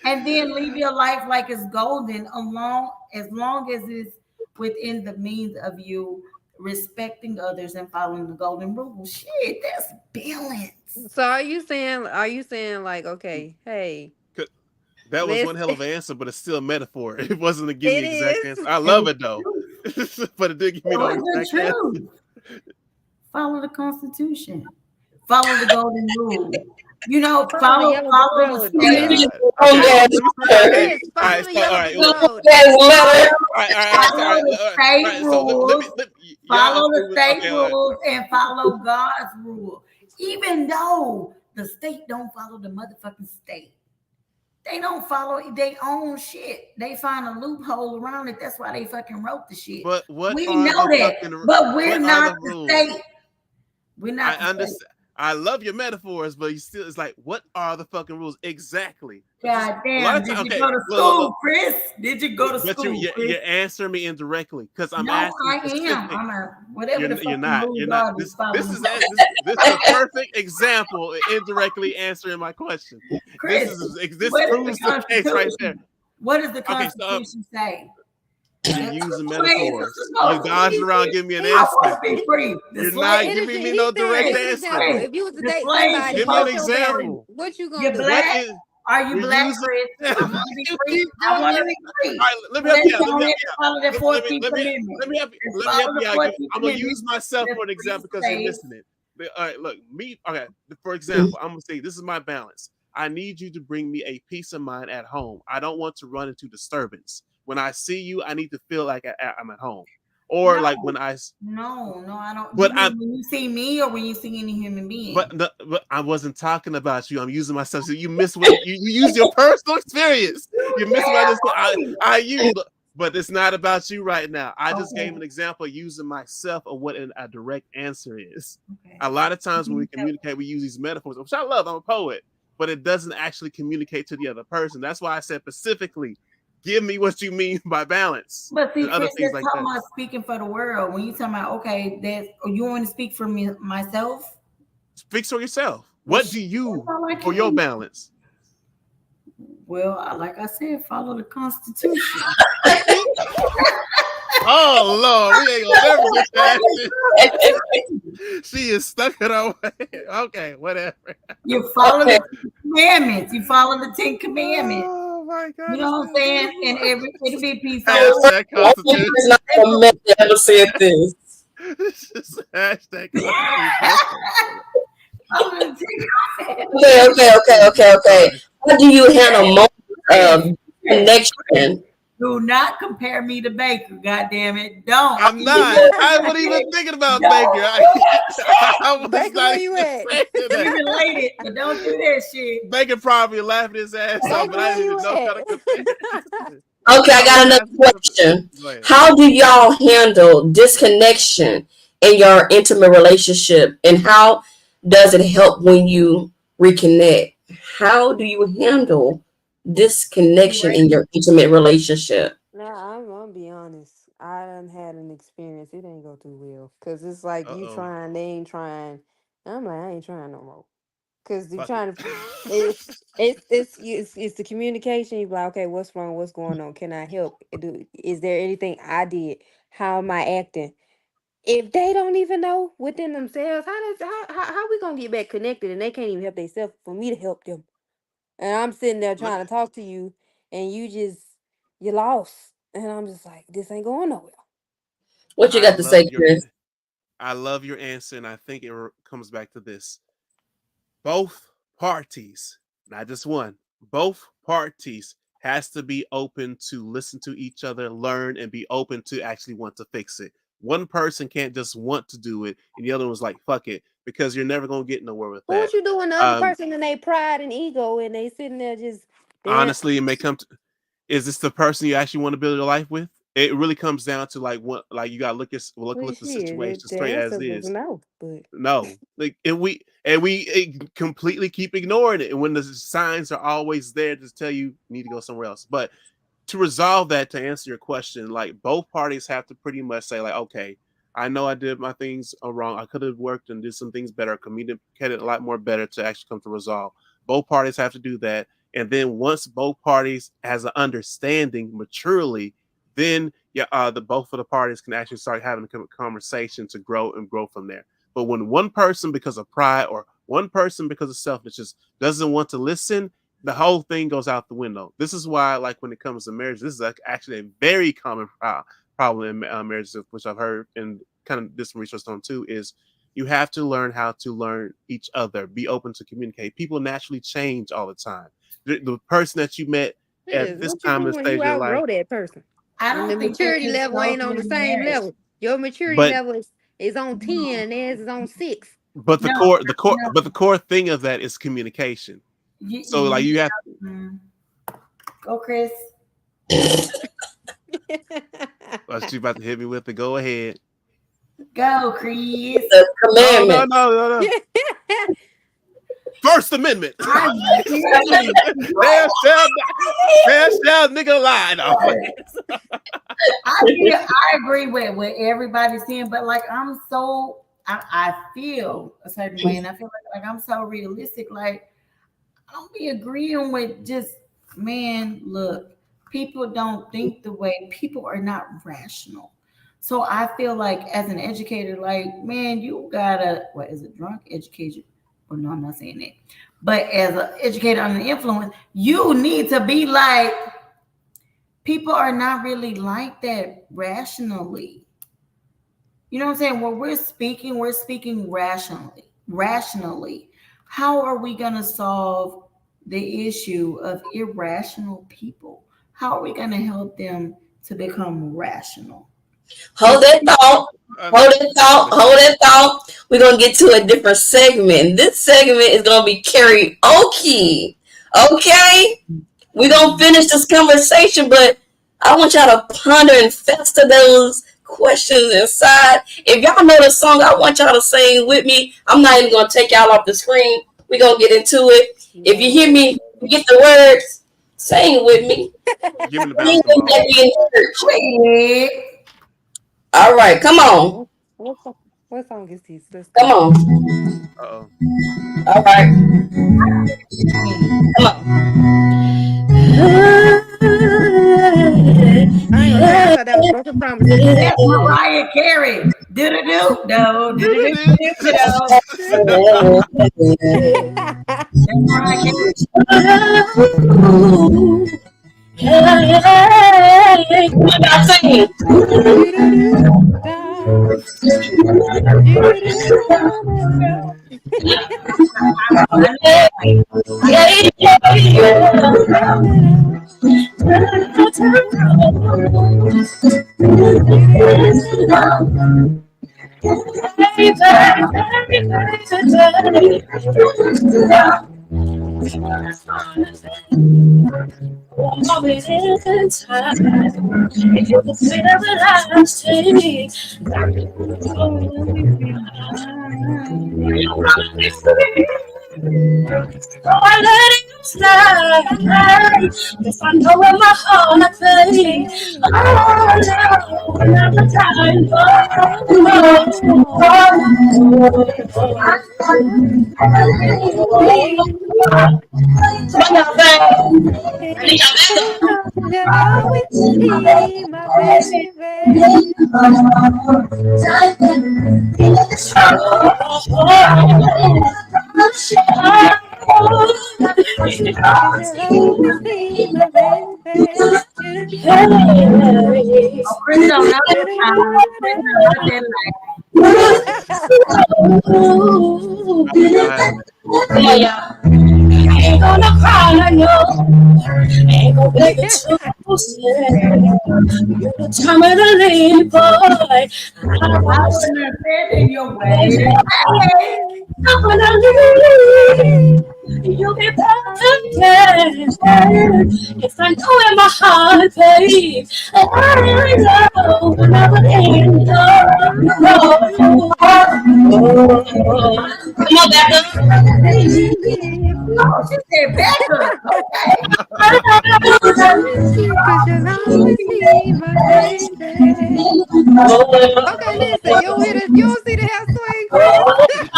And then live your life like it's golden, as long as it's within the means of you respecting others and following the golden rule. Shit, that's balance. So are you saying like, okay, hey, that was one hell of an answer, but it's still a metaphor. It wasn't to give me the exact answer. I love it though, but it did give me the exact answer. Follow the Constitution. Follow the golden rule. You know, follow the state. Follow the state rules and follow God's rule. Even though the state don't follow the motherfucking state. They don't follow their own shit. They find a loophole around it. That's why they fucking wrote the shit. But we know that. But we're not the state. We're not. I understand. I love your metaphors, but it's like, what are the fucking rules exactly? God damn! Did you go to school, Chris? Did you go to school? You're answering me indirectly because I'm asking. No, I am. I'm whatever the you're not. You're not. This is a perfect example of indirectly answering my question. Chris, this proves the case right there. What does the Constitution say? You're using metaphors. You're dodging around, giving me an answer. You're not giving me no direct answer. If you was to date somebody, give me an example. What you gonna do? Are you black, Chris? I want to be free. Let me help you out. Let me help you out. I'm gonna use myself for an example because you're missing it. All right, look, me. Okay, for example, I'm gonna say this is my balance. I need you to bring me a peace of mind at home. I don't want to run into disturbance. When I see you, I need to feel like I'm at home. Or like when I... No, I don't. But when you see me or when you see any human being? But I wasn't talking about you. I'm using myself. So you miss what you use your personal experience. You miss what I use. But it's not about you right now. I just gave an example using myself of what a direct answer is. Okay. A lot of times when we communicate, we use these metaphors, which I love. I'm a poet. But it doesn't actually communicate to the other person. That's why I said specifically, give me what you mean by balance. But see, Chris, that's like talking about speaking for the world. When you talking about, okay, you want to speak for me, myself? Speak for yourself. What do you for your balance? Well, like I said, follow the Constitution. Oh Lord, we ain't gonna never get that. She is stuck in her way. Okay, whatever. You follow the commandments. You follow the 10 Commandments. Oh my God. You know what I'm saying? And it'll be peaceful. Hashtag Constitution. It's not a man that ever said this. This is hashtag Constitution. Okay. How do you handle moments of connection? Do not compare me to Baker, goddamn it. Don't. I'm not. I wasn't even thinking about Baker. I was Baker, not where you at? We related, but don't do that shit. Baker probably laughing his ass off, but I didn't even know how to compare. Okay, I got another question. How do y'all handle disconnection in your intimate relationship, and how does it help when you reconnect? How do you handle disconnection in your intimate relationship? Now, I'm gonna be honest. I done had an experience. It ain't go too well. Cause it's like you trying, they ain't trying. I'm like, I ain't trying no more. Cause you're trying to. It's the communication. You're like, okay, what's wrong? What's going on? Can I help? Is there anything I did? How am I acting? If they don't even know within themselves, how we gonna get back connected? And they can't even help themselves for me to help them. And I'm sitting there trying to talk to you, and you lost. And I'm just like, this ain't going nowhere. What you got to say, Chris? I love your answer, and I think it comes back to this. Both parties, not just one, both parties has to be open to listen to each other, learn, and be open to actually want to fix it. One person can't just want to do it, and the other one's like, fuck it, because you're never going to get nowhere with that. What you doing the other person and they pride and ego, and they sitting there just... Honestly, it may come to... Is this the person you actually want to build your life with? It really comes down to like what, like you gotta look the situation straight as it is. No, like and we completely keep ignoring it, and when the signs are always there to tell you need to go somewhere else. But to resolve that, to answer your question, like both parties have to pretty much say like, okay, I know I did my things wrong. I could have worked and did some things better, communicated a lot more better to actually come to resolve. Both parties have to do that, and then once both parties has an understanding maturely, then both of the parties can actually start having a conversation to grow from there. But when one person, because of pride, or one person because of selfishness, doesn't want to listen, the whole thing goes out the window. This is why, like when it comes to marriage, this is actually a very common problem in marriages, which I've heard and kind of did some research on too, is you have to learn how to learn each other, be open to communicate. People naturally change all the time. The person that you met at this time of stage of your life, that person. I don't think the maturity level ain't on the same level. Your maturity level is on 10 and theirs is on 6. But the core thing of that is communication. So like you have to go, Chris. What you about to hit me with? Go ahead. Go, Chris. No. First Amendment. There shall nigga lie. No. I agree with what everybody's saying, but like I feel a certain way, and I feel like I'm so realistic. Like I don't be agreeing with just, man, look, people don't think the way, people are not rational. So I feel like as an educator, like, man, you gotta, what is it, drunk education? Oh, no, I'm not saying that. But as an educator under the influence, you need to be like, people are not really like that rationally. You know what I'm saying? When we're speaking rationally. How are we going to solve the issue of irrational people? How are we going to help them to become rational? Hold that thought. We're going to get to a different segment. This segment is going to be karaoke. Okay? We're going to finish this conversation, but I want y'all to ponder and fester those questions inside. If y'all know the song, I want y'all to sing with me. I'm not even going to take y'all off the screen. We're going to get into it. If you hear me, you get the words, sing with me. Give me the all right, come on. What song is this? Come on. Uh-oh. All right. Come on. I ain't gonna say that was broken promises. That's Mariah Carey. Do-do-do. No. Do-do-do. That's Mariah Carey. Hey, what y'all saying? Moment in time, if you could feel everlasting, oh, I let it slide. If I know where my heart is, oh, no, another time, You'll always be my baby. You'll always be my baby. Come on, y'all. Ain't gonna cry, I know. Ain't gonna beg you to say. You're the time of the lead, boy. I was in your way. I'm gonna leave. You'll be back again. If I know in my heart, babe, I know never end. Come on, Becca. Oh, she said Becca. Cause you'll always be my baby. Okay, listen, you don't see the hair swing, Chris? I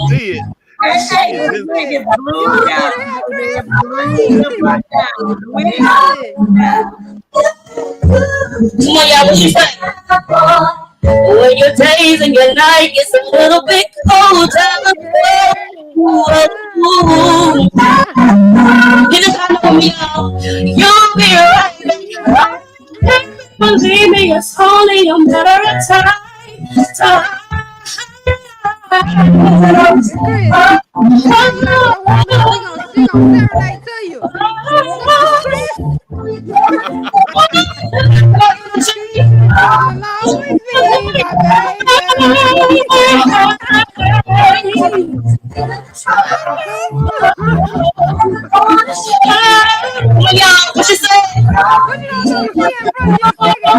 see it. Hey, this nigga blew down. Come on, y'all, what you say? When your days and your night gets a little bit colder, you just gotta know me, y'all. You'll be right back. Believe me, it's only a matter of time. Chris, you got your woman, she gonna serenade to you. Come on, Chris. You'll always be my baby. Y'all, what you say? What you don't do? She in front of your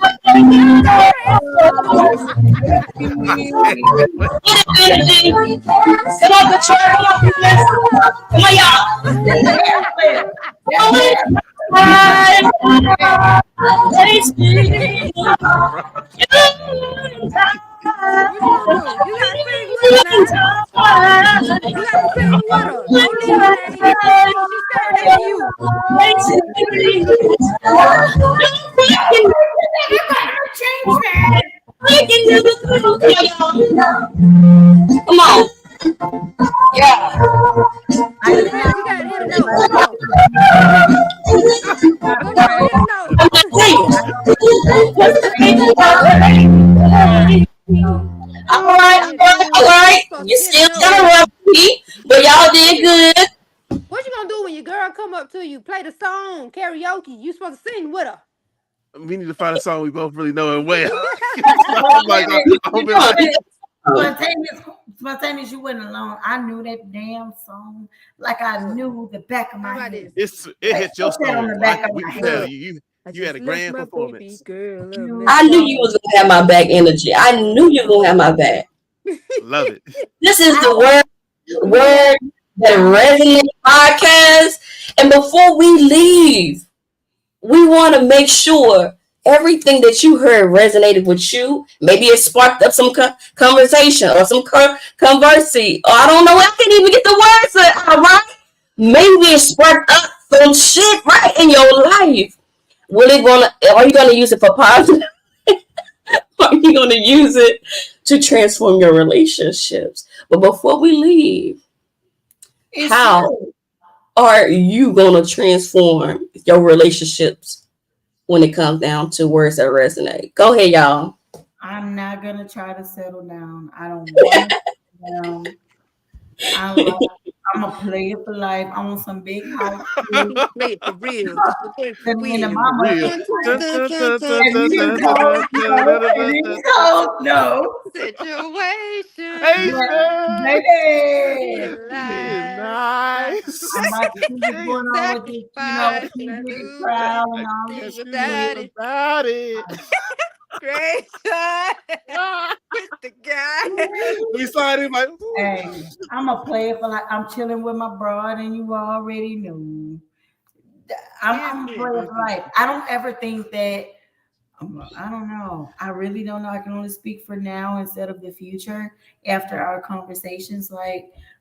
second king girl. Come on, Detroit. Come on, y'all. What you gonna do? You gotta sing with her now. You gotta sing with her. Don't leave her hanging. She's serenading you. Come on. Yeah. You gotta hit a note. Come on. Come on, hit a note. All right. You still got a rough beat, but y'all did good. What you gonna do when your girl come up to you, play the song, karaoke? You supposed to sing with her. We need to find a song we both really know and well. Spontaneous, you went alone. I knew that damn song like I knew the back of my head. It hit your stomach. We can tell you had a grand performance. I knew you was gonna have my back energy. I knew you were gonna have my back. Love it. This is the word that resonate podcast. And before we leave, we want to make sure everything that you heard resonated with you. Maybe it sparked up some conversation or some conversation. Or I don't know. I can't even get the words out, right? Maybe it sparked up some shit right in your life. Are you gonna use it for positive? Or are you gonna use it to transform your relationships? But before we leave, how are you gonna transform your relationships when it comes down to words that resonate? Go ahead, y'all. I'm not gonna try to settle down. I don't want to settle down. I'm a player for life. I want some big house. Play it for real. Send me into For mama. real. And you cold, no. And you cold, no. Situation. Asia Baby. is nice. I'm about to see what's going on with this, TV crowd and all this shit. About it. Great shot. With the guy. We saw it like, Hey, I'm a player for like I'm chilling with my broad, and you already know. I'm a player for life. I don't ever think that. I don't know. I really don't know. I can only speak for now instead of the future after our conversations.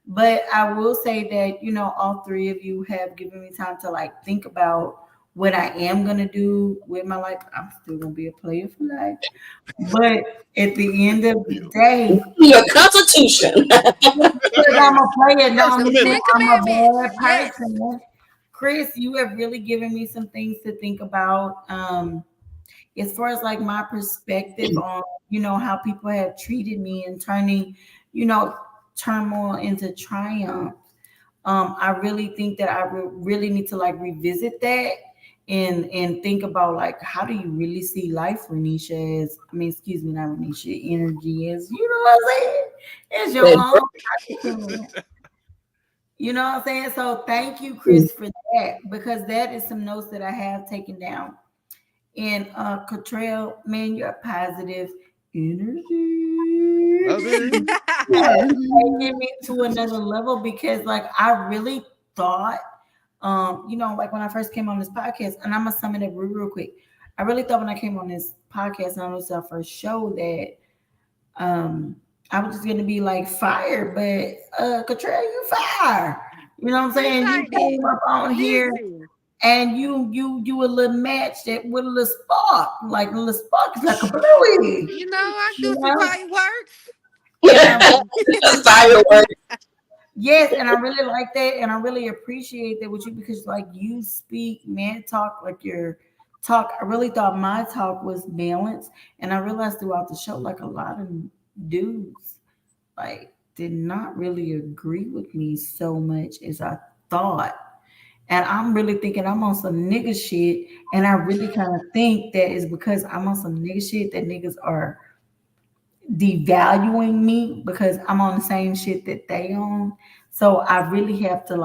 But I will say that all three of you have given me time to think about what I am gonna do with my life. I'm still gonna be a player for life. But at the end of the day, your constitution. because I'm a player, don't mean I'm a bad Yes. person. Chris, you have really given me some things to think about. As far as my perspective on, how people have treated me and turning, turmoil into triumph. I really think that I really need to revisit that and think about how do you really see life, Renisha? Excuse me, not Renisha, energy is, you know what I'm saying? It's your own. You know what I'm saying? So thank you, Chris, for that, because that is some notes that I have taken down. And Cottrell, man, you're positive energy. Taking me to another level because I really thought when I first came on this podcast, and I'm gonna sum it up real quick. I really thought when I came on this podcast and it was our first show that I was just gonna be fire, but Cottrell, you fire. You know what I'm saying? You came up on here. And you a little match that with a little spark, a little spark is like a bluey. I do some fireworks. Fireworks. Yes, and I really like that, and I really appreciate that with you because you speak, man, talk your talk. I really thought my talk was balanced, and I realized throughout the show, a lot of dudes did not really agree with me so much as I thought. And I'm really thinking I'm on some nigga shit. And I really kind of think that is because I'm on some nigga shit that niggas are devaluing me because I'm on the same shit that they on. So I really have to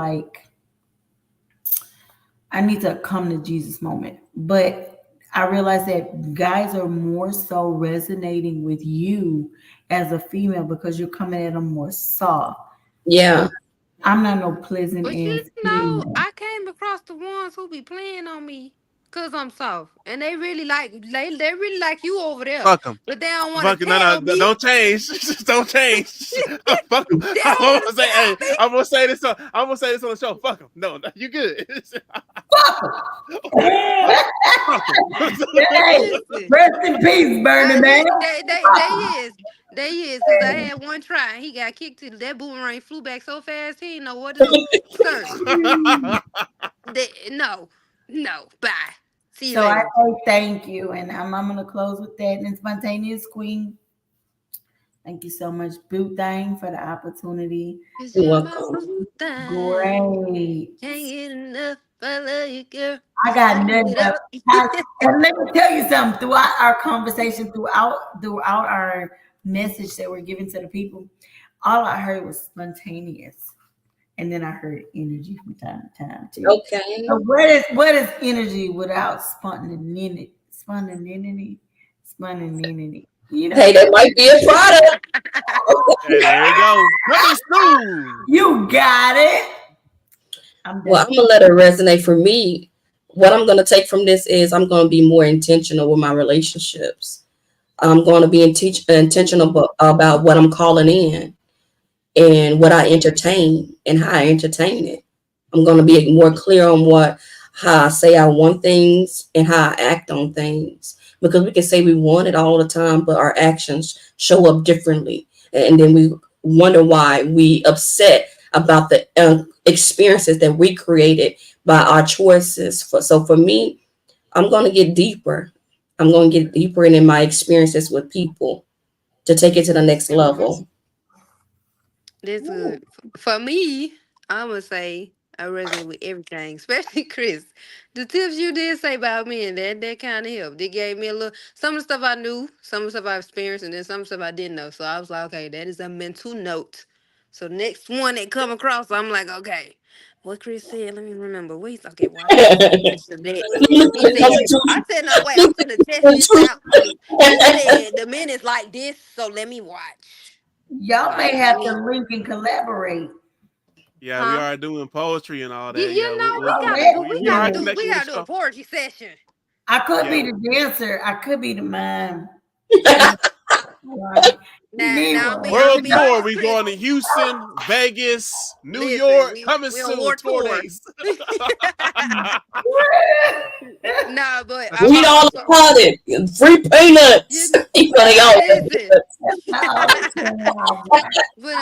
I need to come to Jesus moment. But I realize that guys are more so resonating with you as a female because you're coming at them more soft. Yeah. I'm not no pleasant. But I came across the ones who be playing on me because I'm soft, and they really like you over there. Fuck them. But they don't want to. No, don't change. Don't change. Fuck them. I'm gonna say this on the show. Fuck them. No, you good. Fuck them. Rest in peace, Bernie man. They is, because I had one try and he got kicked to that boomerang flew back so fast he didn't know what to do. No, bye. See you later. I say thank you, and I'm gonna close with that. And Spontaneous Queen, thank you so much, Boo Thang, for the opportunity. You're welcome. Great. Can't get enough. I love you, girl. I got nothing else. And let me tell you something. Throughout our conversation, throughout our message that we're giving to the people, all I heard was spontaneous, and then I heard energy from time to time too. Okay. So what is energy without spontaneity? Hey, that might be a product. Hey, there you go. You got it. Well, I'm gonna let it resonate for me. What I'm gonna take from this is I'm gonna be more intentional with my relationships. I'm going to be intentional about what I'm calling in and what I entertain and how I entertain it. I'm going to be more clear on how I say I want things and how I act on things, because we can say we want it all the time, but our actions show up differently. And then we wonder why we upset about the experiences that we created by our choices. So for me, I'm going to get deeper. I'm going to get deeper in my experiences with people to take it to the next level. That's good. For me, I'm gonna say I resonate with everything, especially Chris. The tips you did say about me and that kind of helped. They gave me a little some of the stuff I knew, some of the stuff I experienced, and then some stuff I didn't know. So I was like, okay, that is a mental note. So next one that come across, I'm like, okay. What Chris said, let me remember. Wait, okay, watch this. Listen to that. He said, I said, no, wait, I'm gonna test this out. He said, the minutes like this, so let me watch. Y'all may have to link and collaborate. Yeah, we are doing poetry and all that. You know, we gotta do a poetry session. I could be the dancer. I could be the mime. World tour. We going to Houston, Vegas, New York. Coming soon. 4 days. Nah, but we all applauded. Free peanuts. But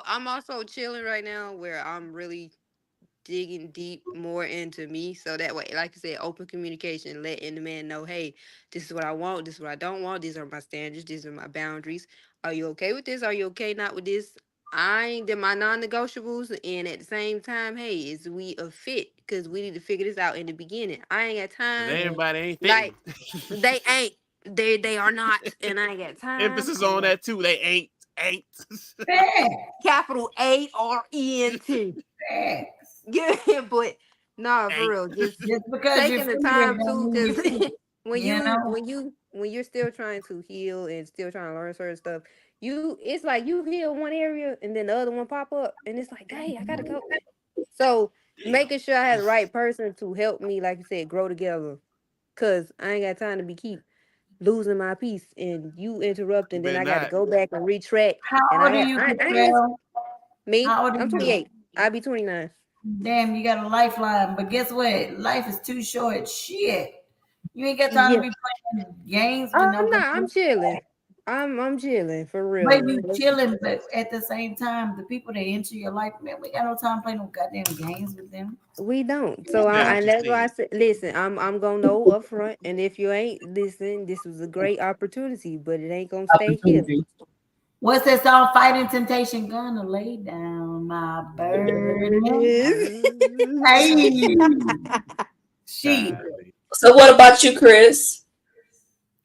I'm also chilling right now, where I'm really digging deep more into me, so that way, like I said, open communication, letting the man know, hey, this is what I want, this is what I don't want, these are my standards, these are my boundaries. Are you okay with this? Are you okay not with this? I ain't did my non-negotiables, and at the same time, hey, is we a fit? Because we need to figure this out in the beginning. I ain't got time. Everybody ain't like they ain't. They are not, and I ain't got time. Emphasis on that too. They ain't. Capital ARENT. Yeah, but nah, for real, just because taking the time to, because when you're still trying to heal and still trying to learn certain stuff, it's like you heal one area and then the other one pop up, and it's like, hey, I gotta go. So making sure I have the right person to help me, like you said, grow together, cause I ain't got time to keep losing my peace and you interrupt, and then I got to go back and retract. How old are you, me? I'm 28. I'll be 29. Damn, you got a lifeline, but guess what? Life is too short. Shit, you ain't got time to be playing games. I'm chilling. I'm chilling for real. But you chilling, but at the same time, the people that enter your life, man, we got no time to play no goddamn games with them. We don't. So that's why I said, listen, I'm gonna know up front, and if you ain't listen, this was a great opportunity, but it ain't gonna stay here. What's that song? Fighting Temptation, gonna lay down my burden. Hey. So what about you, Chris?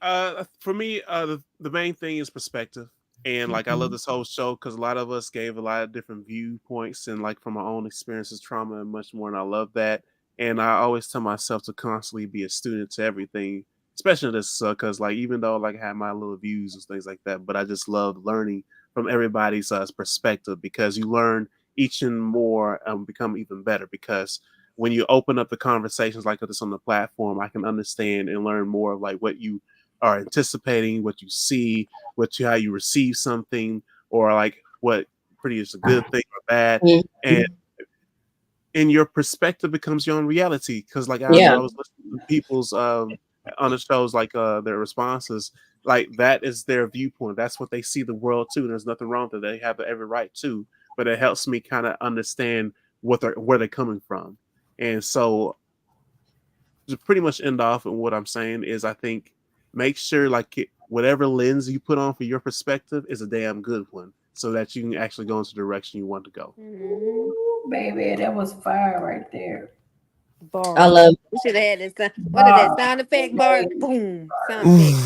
For me, the main thing is perspective. And like I love this whole show because a lot of us gave a lot of different viewpoints and like from our own experiences, trauma, and much more. And I love that. And I always tell myself to constantly be a student to everything, especially this because like even though like I have my little views and things like that, but I just love learning from everybody's perspective because you learn each and more and become even better. Because when you open up the conversations like this on the platform, I can understand and learn more of like what you are anticipating, what you see, how you receive something, or like what pretty is a good thing or bad, and your perspective becomes your own reality. Because like I was listening to people's on the shows, like their responses, like that is their viewpoint. That's what they see the world too. And there's nothing wrong with it. They have every right to, but it helps me kind of understand where they're coming from. And so to pretty much end off and what I'm saying is I think make sure like whatever lens you put on for your perspective is a damn good one so that you can actually go into the direction you want to go. Ooh, baby, that was fire right there. I love it. We should have had this. What is that sound effect bar? Boom. Sound effect.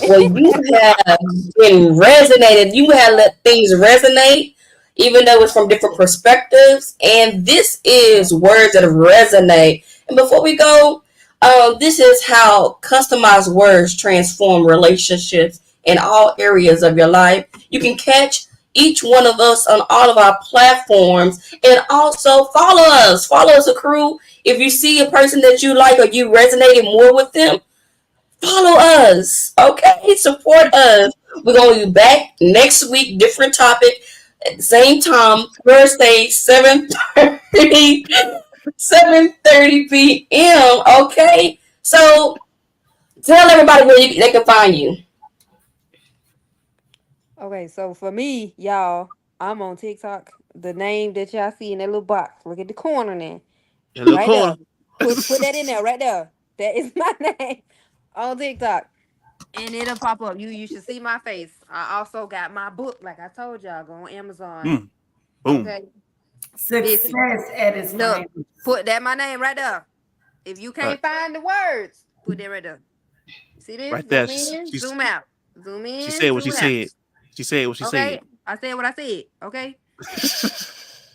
Well, you have been resonated. You have let things resonate, even though it's from different perspectives. And this is words that resonate. And before we go, this is how customized words transform relationships in all areas of your life. You can catch each one of us on all of our platforms and also follow us. Follow us, a crew. If you see a person that you like or you resonated more with them, follow us. Okay? Support us. We're going to be back next week. Different topic. At the same time, Thursday, 7:30 p.m. Okay, so tell everybody where they can find you. Okay, so for me, y'all, I'm on TikTok, the name that y'all see in that little box. Look at the corner now. In the Right corner. there. Put that in there, right there. That is my name on TikTok. And it'll pop up. You should see my face. I also got my book, like I told y'all, go on Amazon. Boom. Okay. Success at its Look, finest. put that my name right there. If you can't find the words, put that right there. See this? Right there. Zoom in, zoom out. Zoom in. She said what she zoom said. out. She said what she said. I said what I said. Okay.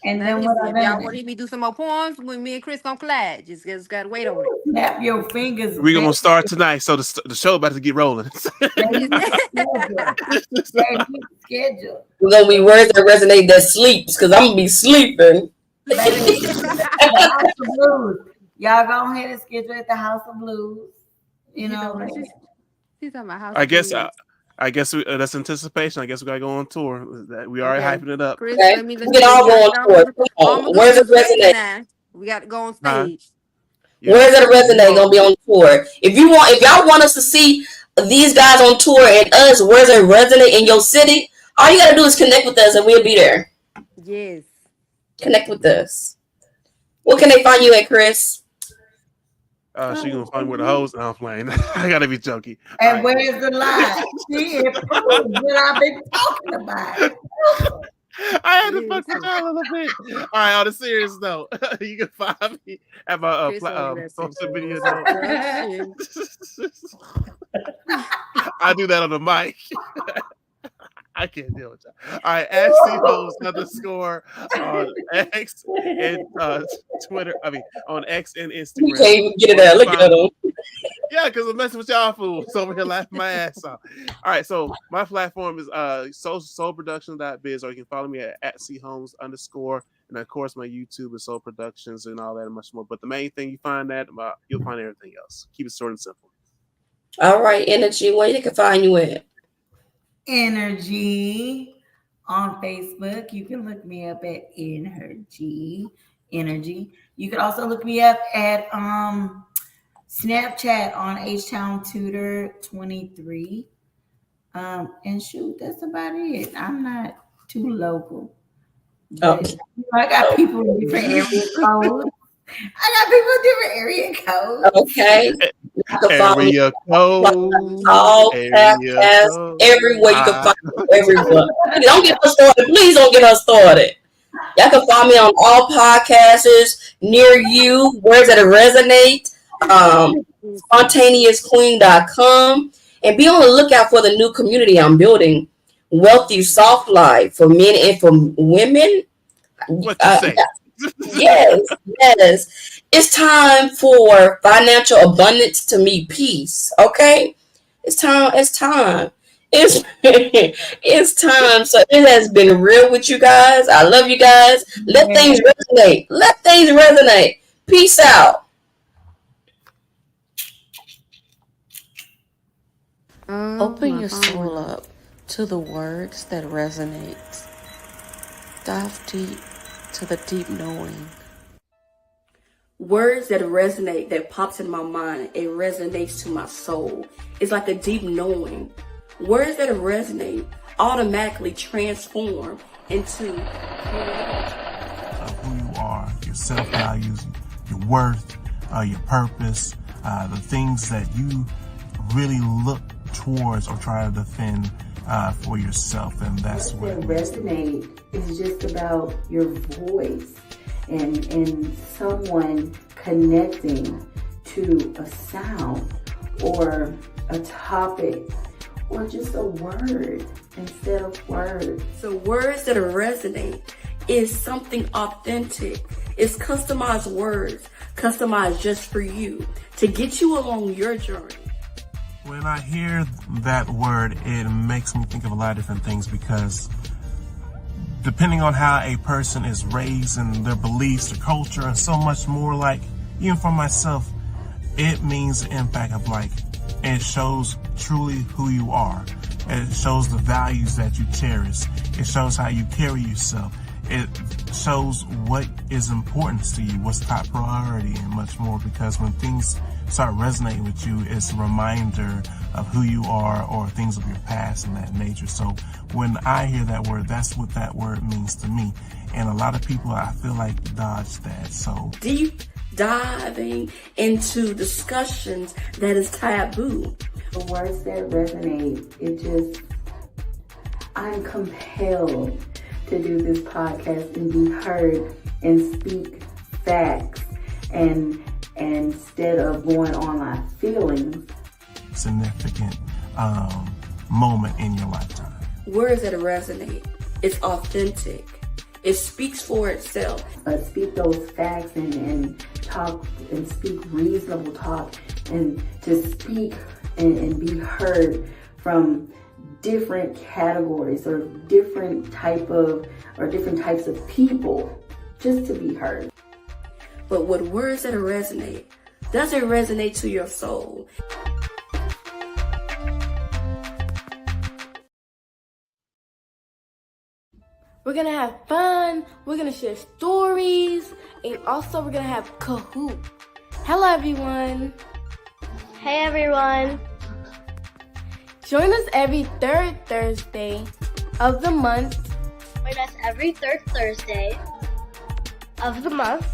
And Now, then listen, what if y'all I want to hear me do some more poems, when me and Chris gonna collide, just gotta wait on it. snap your fingers. We're gonna start tonight, so the show about to get rolling. Schedule. We're gonna be words that resonate that sleeps, because I'm gonna be sleeping. House of Blues. Y'all go ahead and schedule at the House of Blues. You know, she's talking about House I of guess Blues. I guess that's anticipation. I guess we gotta go on tour. We already hyping it up. Chris, Okay. let me We can all go on tour. Come on. Words that resonate. We got to go on stage. Yeah. Words that resonate gonna be on tour. If y'all want us to see these guys on tour and us, words that resonate in your city, all you gotta do is connect with us and we'll be there. Yes. Connect with us. What can they find you at, Chris? She gonna find where the hoes. No, I'm playing. I gotta be junky. and where's the lie? See, it proves what I've been talking about. I had to fuck with y'all a little bit. All right, on a serious note, you can find me at my social media. I do that on the mic. I can't deal with y'all. All right, at @CHomes_ on X and Twitter. I mean, on X and Instagram. You can't even get it out. Look at them. Yeah, because I'm messing with y'all fools over here laughing my ass off. All right, so my platform is soulproduction.biz, or you can follow me at @CHomes_. And of course, my YouTube is Soul Productions and all that and much more. But the main thing you find that, you'll find everything else. Keep it short and simple. All right, Energy, where they can find you at? Energy on Facebook. You can look me up at Energy. You can also look me up at Snapchat on HTownTutor23. And shoot, that's about it. I'm not too local. But I got people in different area codes. Okay. Area code. All podcasts, everywhere you can find me, everywhere. Don't get us started. Please don't get us started. Y'all can find me on all podcasts near you, words that resonate, spontaneousqueen.com, and be on the lookout for the new community I'm building, Wealthy Soft Life, for men and for women. What you say? Yes. It's time for financial abundance to meet peace. Okay, it's time. It's time. So it has been real with you guys. I love you guys. Let things resonate. Peace out. Open your soul up to the words that resonate. Dive deep to the deep knowing. Words that resonate, that pops in my mind, it resonates to my soul. It's like a deep knowing. Words that resonate automatically transform into who you are, your self-values, your worth, your purpose, the things that you really look towards or try to defend for yourself, and that's what resonate is just about your voice and someone connecting to a sound or a topic or just a word instead of words. So words that resonate is something authentic. It's customized words, customized just for you to get you along your journey. When I hear that word, it makes me think of a lot of different things, because depending on how a person is raised and their beliefs, their culture, and so much more, like even for myself, it means the impact of like, it shows truly who you are. It shows the values that you cherish. It shows how you carry yourself. It shows what is important to you, what's top priority, and much more, because when things start resonating with you, it's a reminder of who you are or things of your past and that nature. So when I hear that word, that's what that word means to me. And a lot of people, I feel like, dodge that. So deep diving into discussions that is taboo. The words that resonate, I'm compelled to do this podcast and be heard and speak facts and instead of going on my feelings. Significant moment in your lifetime. Words that resonate. It's authentic. It speaks for itself. Speak those facts and talk and speak reasonable talk and to speak and be heard from different categories or different types of people, just to be heard. But with words that resonate, does it resonate to your soul? We're gonna have fun, we're gonna share stories, and also we're gonna have Kahoot. Hello everyone. Hey everyone. Join us every third Thursday of the month. Join us every third Thursday of the month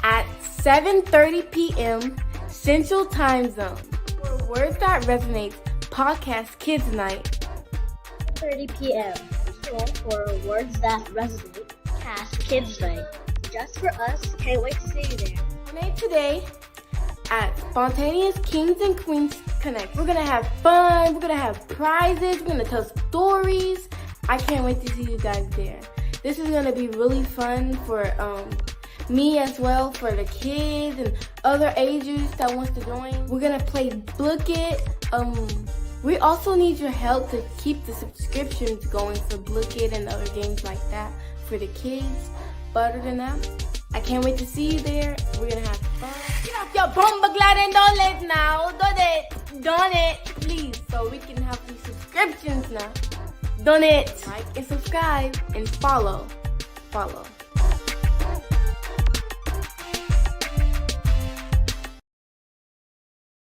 at 7:30 p.m. Central Time Zone for Words That Resonate Podcast Kids Night. 30 p.m. for Words That Resonate Cast Kids Night. Just for us. Can't wait to see you there. Donate today at Spontaneous Kings and Queens Connect. We're gonna have fun, we're gonna have prizes, we're gonna tell stories. I can't wait to see you guys there. This is gonna be really fun for me as well, for the kids and other ages that wants to join. We're gonna play Book It. We also need your help to keep the subscriptions going for Book It and other games like that for the kids. But other than that, I can't wait to see you there. We're gonna have fun. Get off your bomba glad and don't let now. Donate, please, so we can have these subscriptions now. Donate, like and subscribe and follow.